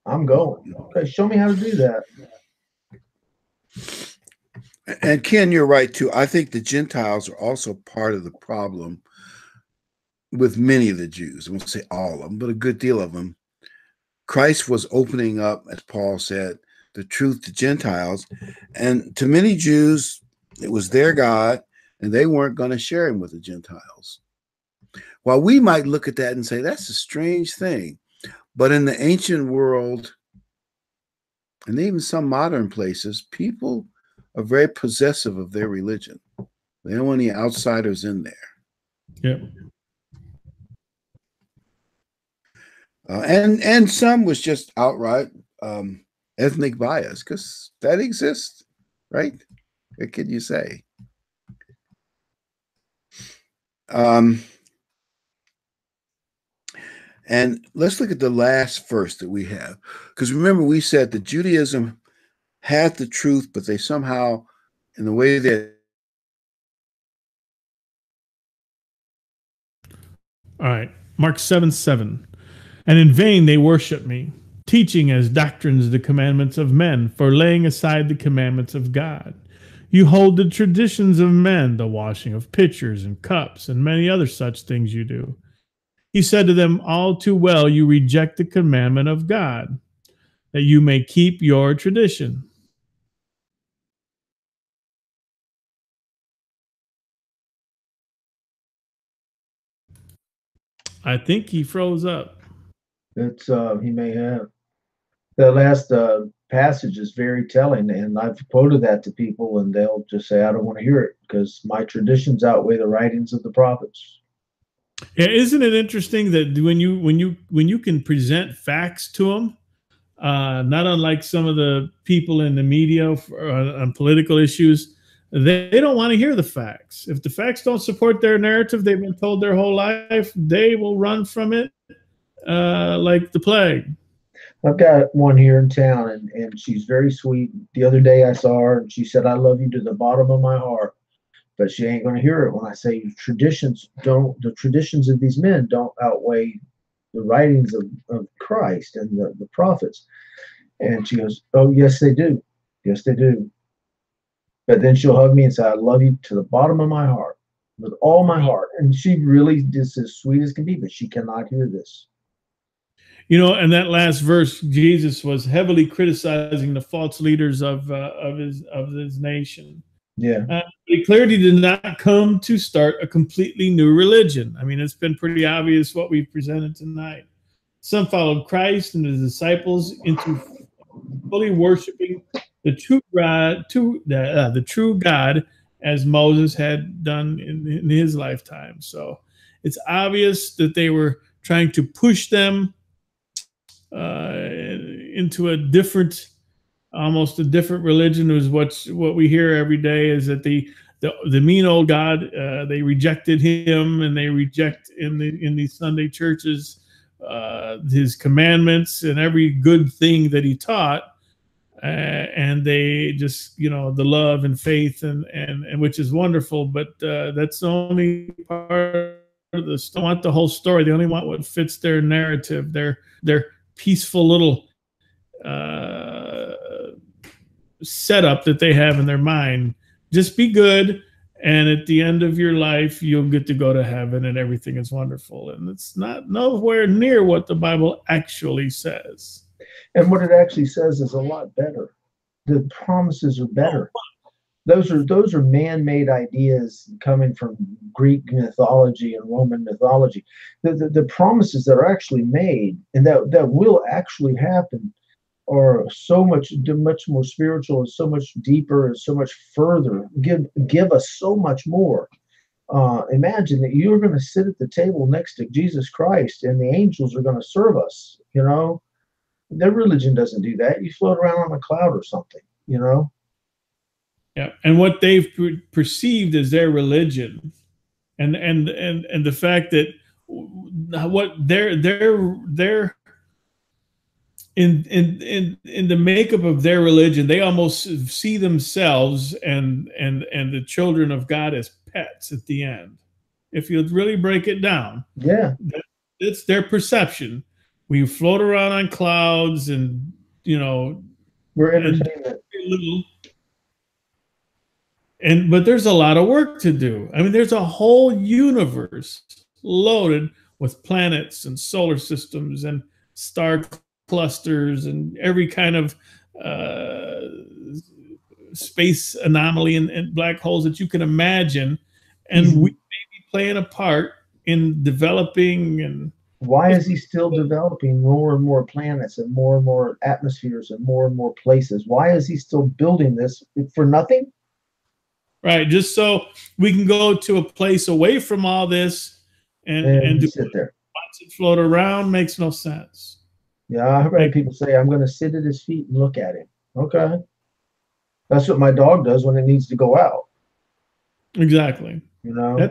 I'm going. Okay, show me how to do that. And Ken, you're right too. I think the Gentiles are also part of the problem with many of the Jews. I won't say all of them, but a good deal of them. Christ was opening up, as Paul said, the truth to Gentiles. And to many Jews, it was their God, and they weren't going to share him with the Gentiles. While we might look at that and say, that's a strange thing. But in the ancient world, and even some modern places, people are very possessive of their religion. They don't want any outsiders in there. Yeah. And some was just outright ethnic bias, because that exists, right? What can you say? And let's look at the last verse that we have, because remember we said that Judaism had the truth, but they somehow, in the way that. All right, Mark 7:7. And in vain they worship me, teaching as doctrines the commandments of men, for laying aside the commandments of God. You hold the traditions of men, the washing of pitchers and cups, and many other such things you do. He said to them, all too well you reject the commandment of God, that you may keep your tradition. I think he froze up. It's he may have. The last passage is very telling, and I've quoted that to people, and they'll just say, "I don't want to hear it because my traditions outweigh the writings of the prophets." Yeah, isn't it interesting that when you can present facts to them, not unlike some of the people in the media on political issues, they don't want to hear the facts. If the facts don't support their narrative they've been told their whole life, they will run from it like the plague. I've got one here in town, and she's very sweet. The other day I saw her, and she said, "I love you to the bottom of my heart." But she ain't going to hear it when I say the traditions of these men don't outweigh the writings of Christ and the prophets. And she goes, "Oh, yes, they do. Yes, they do." But then she'll hug me and say, "I love you to the bottom of my heart, with all my heart." And she really is as sweet as can be, but she cannot hear this. You know, and that last verse, Jesus was heavily criticizing the false leaders of his nation. Yeah. He clearly did not come to start a completely new religion. I mean, it's been pretty obvious what we've presented tonight. Some followed Christ and his disciples into fully worshiping the true God, as Moses had done in his lifetime. So it's obvious that they were trying to push them into almost a different religion. Is what we hear every day, is that the mean old God, they rejected him, and they reject in these Sunday churches his commandments and every good thing that he taught, and they just, the love and faith and which is wonderful, but that's only part of the. They don't want the whole story. They only want what fits their narrative, their peaceful little setup that they have in their mind. Just be good and at the end of your life, you'll get to go to heaven and everything is wonderful. And it's not nowhere near what the Bible actually says. And what it actually says is a lot better. The promises are better. Those are man-made ideas coming from Greek mythology and Roman mythology. The promises that are actually made and that will actually happen are so much more spiritual and so much deeper and so much further. Give us so much more. Imagine that you're going to sit at the table next to Jesus Christ and the angels are going to serve us. You know, their religion doesn't do that. You float around on a cloud or something. You know. Yeah, and what they've perceived as their religion, and the fact that what they're in the makeup of their religion, they almost see themselves and the children of God as pets at the end. If you really break it down, yeah, it's their perception. We float around on clouds, and we're entertainment. But there's a lot of work to do. I mean, there's a whole universe loaded with planets and solar systems and star clusters and every kind of space anomaly and black holes that you can imagine. And we may be playing a part in developing. And why is he still developing more and more planets and more atmospheres and more places? Why is he still building this for nothing? Right, just so we can go to a place away from all this and sit there. Watch it float around makes no sense. Yeah, I heard people say, I'm going to sit at his feet and look at him. Okay. That's what my dog does when it needs to go out. Exactly. You know?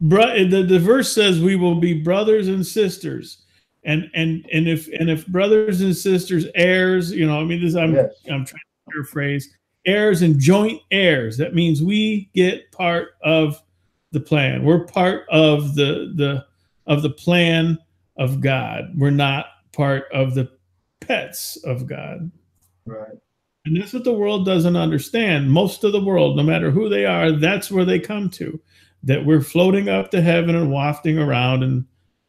The verse says we will be brothers and sisters. And if brothers and sisters, heirs, I'm trying to paraphrase, heirs and joint heirs. That means we get part of the plan. We're part of the plan of God. We're not part of the pets of God. Right. And that's what the world doesn't understand. Most of the world, no matter who they are, that's where they come to. That we're floating up to heaven and wafting around and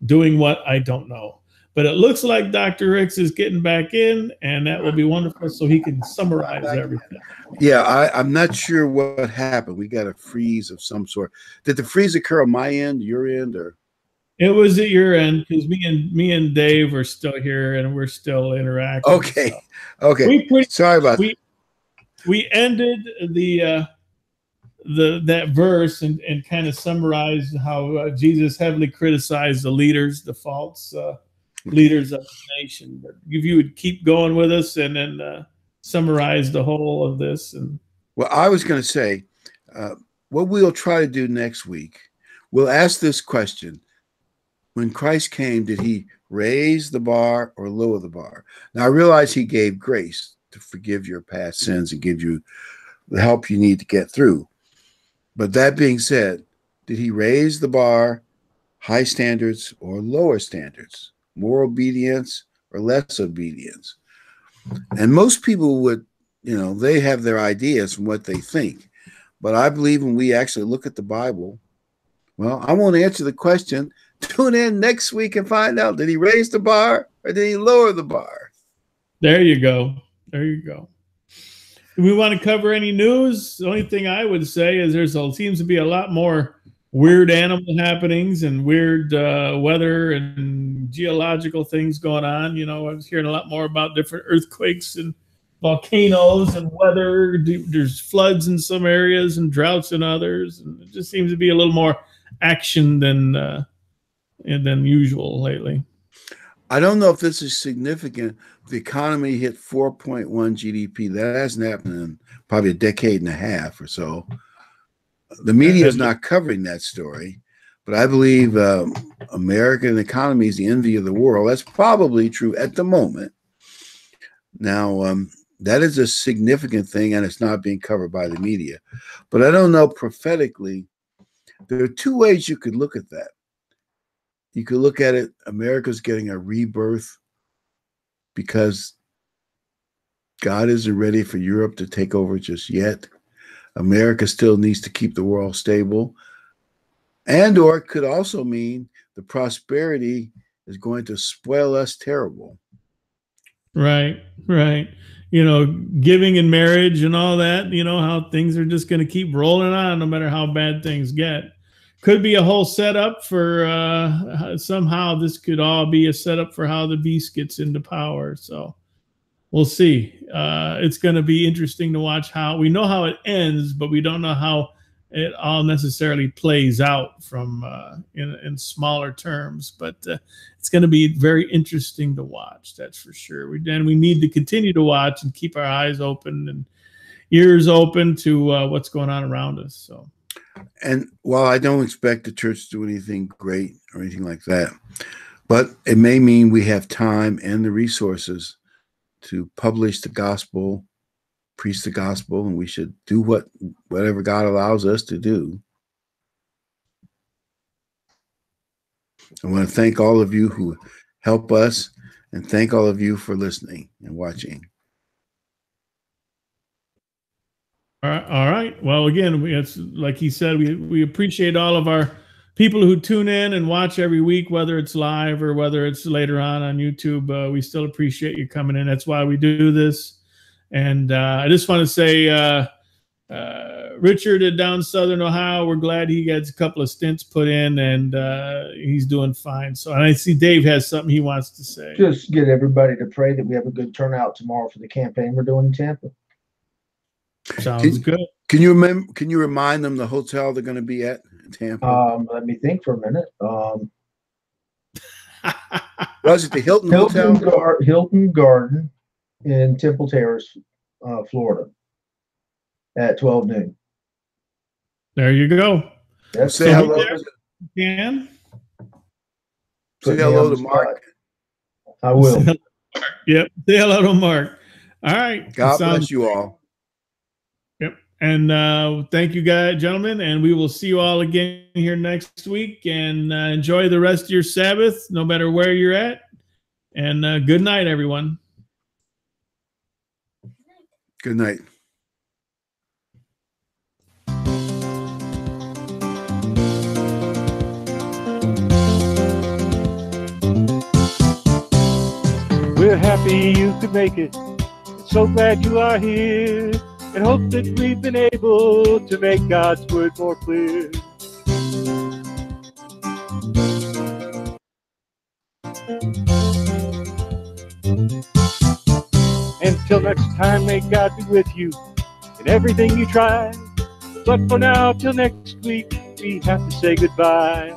doing what I don't know. But it looks like Dr. Ricks is getting back in, and that will be wonderful so he can summarize everything. Yeah, I'm not sure what happened. We got a freeze of some sort. Did the freeze occur on my end, your end, or? It was at your end because me and Dave are still here and we're still interacting. Okay, so. Okay. Sorry about that. We ended that verse and kind of summarized how Jesus heavily criticized the leaders, the false leaders of the nation. But if you would keep going with us and then summarize the whole of this. And well, I was going to say, what we'll try to do next week, we'll ask this question. When Christ came, did he raise the bar or lower the bar? Now, I realize he gave grace to forgive your past sins and give you the help you need to get through. But that being said, did he raise the bar, high standards or lower standards, more obedience or less obedience? And most people would, they have their ideas from what they think. But I believe when we actually look at the Bible, well, I won't answer the question. Tune in next week and find out, did he raise the bar or did he lower the bar? There you go. There you go. Do we want to cover any news? The only thing I would say is seems to be a lot more weird animal happenings and weird weather and geological things going on. I was hearing a lot more about different earthquakes and volcanoes and weather. There's floods in some areas and droughts in others. And it just seems to be a little more action than usual lately. I don't know if this is significant. The economy hit 4.1 GDP. That hasn't happened in probably a decade and a half or so. The media is not covering that story, but I believe American economy is the envy of the world. That's probably true at the moment. Now, that is a significant thing, and it's not being covered by the media. But I don't know prophetically. There are two ways you could look at that. You could look at it, America's getting a rebirth because God isn't ready for Europe to take over just yet. America still needs to keep the world stable. And or it could also mean the prosperity is going to spoil us terrible. Right, right. You know, giving in marriage and all that, you know, how things are just going to keep rolling on no matter how bad things get. Could be a whole setup for somehow this could all be a setup for how the beast gets into power. So we'll see. It's going to be interesting to watch how we know how it ends, but we don't know how it all necessarily plays out from in smaller terms. But it's going to be very interesting to watch. That's for sure. We need to continue to watch and keep our eyes open and ears open to what's going on around us. So. And while I don't expect the church to do anything great or anything like that, but it may mean we have time and the resources to publish the gospel, preach the gospel, and we should do whatever God allows us to do. I want to thank all of you who help us and thank all of you for listening and watching. All right. Well, again, it's like he said, we appreciate all of our people who tune in and watch every week, whether it's live or whether it's later on YouTube. We still appreciate you coming in. That's why we do this. And I just want to say, Richard at down Southern Ohio, we're glad he gets a couple of stints put in, and he's doing fine. So, and I see Dave has something he wants to say. Just get everybody to pray that we have a good turnout tomorrow for the campaign we're doing in Tampa. Sounds good. Can you remind them the hotel they're going to be at in Tampa? Let me think for a minute. Was it the Hilton Hotel? Hilton Garden in Temple Terrace, Florida, at 12 noon. There you go. Yes, say hello. Dan? Say hello to Mark. I will. Yep. Say hello to Mark. All right. God bless you all. Yep. And thank you, guys, gentlemen. And we will see you all again here next week. And enjoy the rest of your Sabbath, no matter where you're at. And good night, everyone. Good night. We're happy you could make it. So glad you are here, and hope that we've been able to make God's word more clear. Until next time, may God be with you in everything you try. But for now, till next week, we have to say goodbye.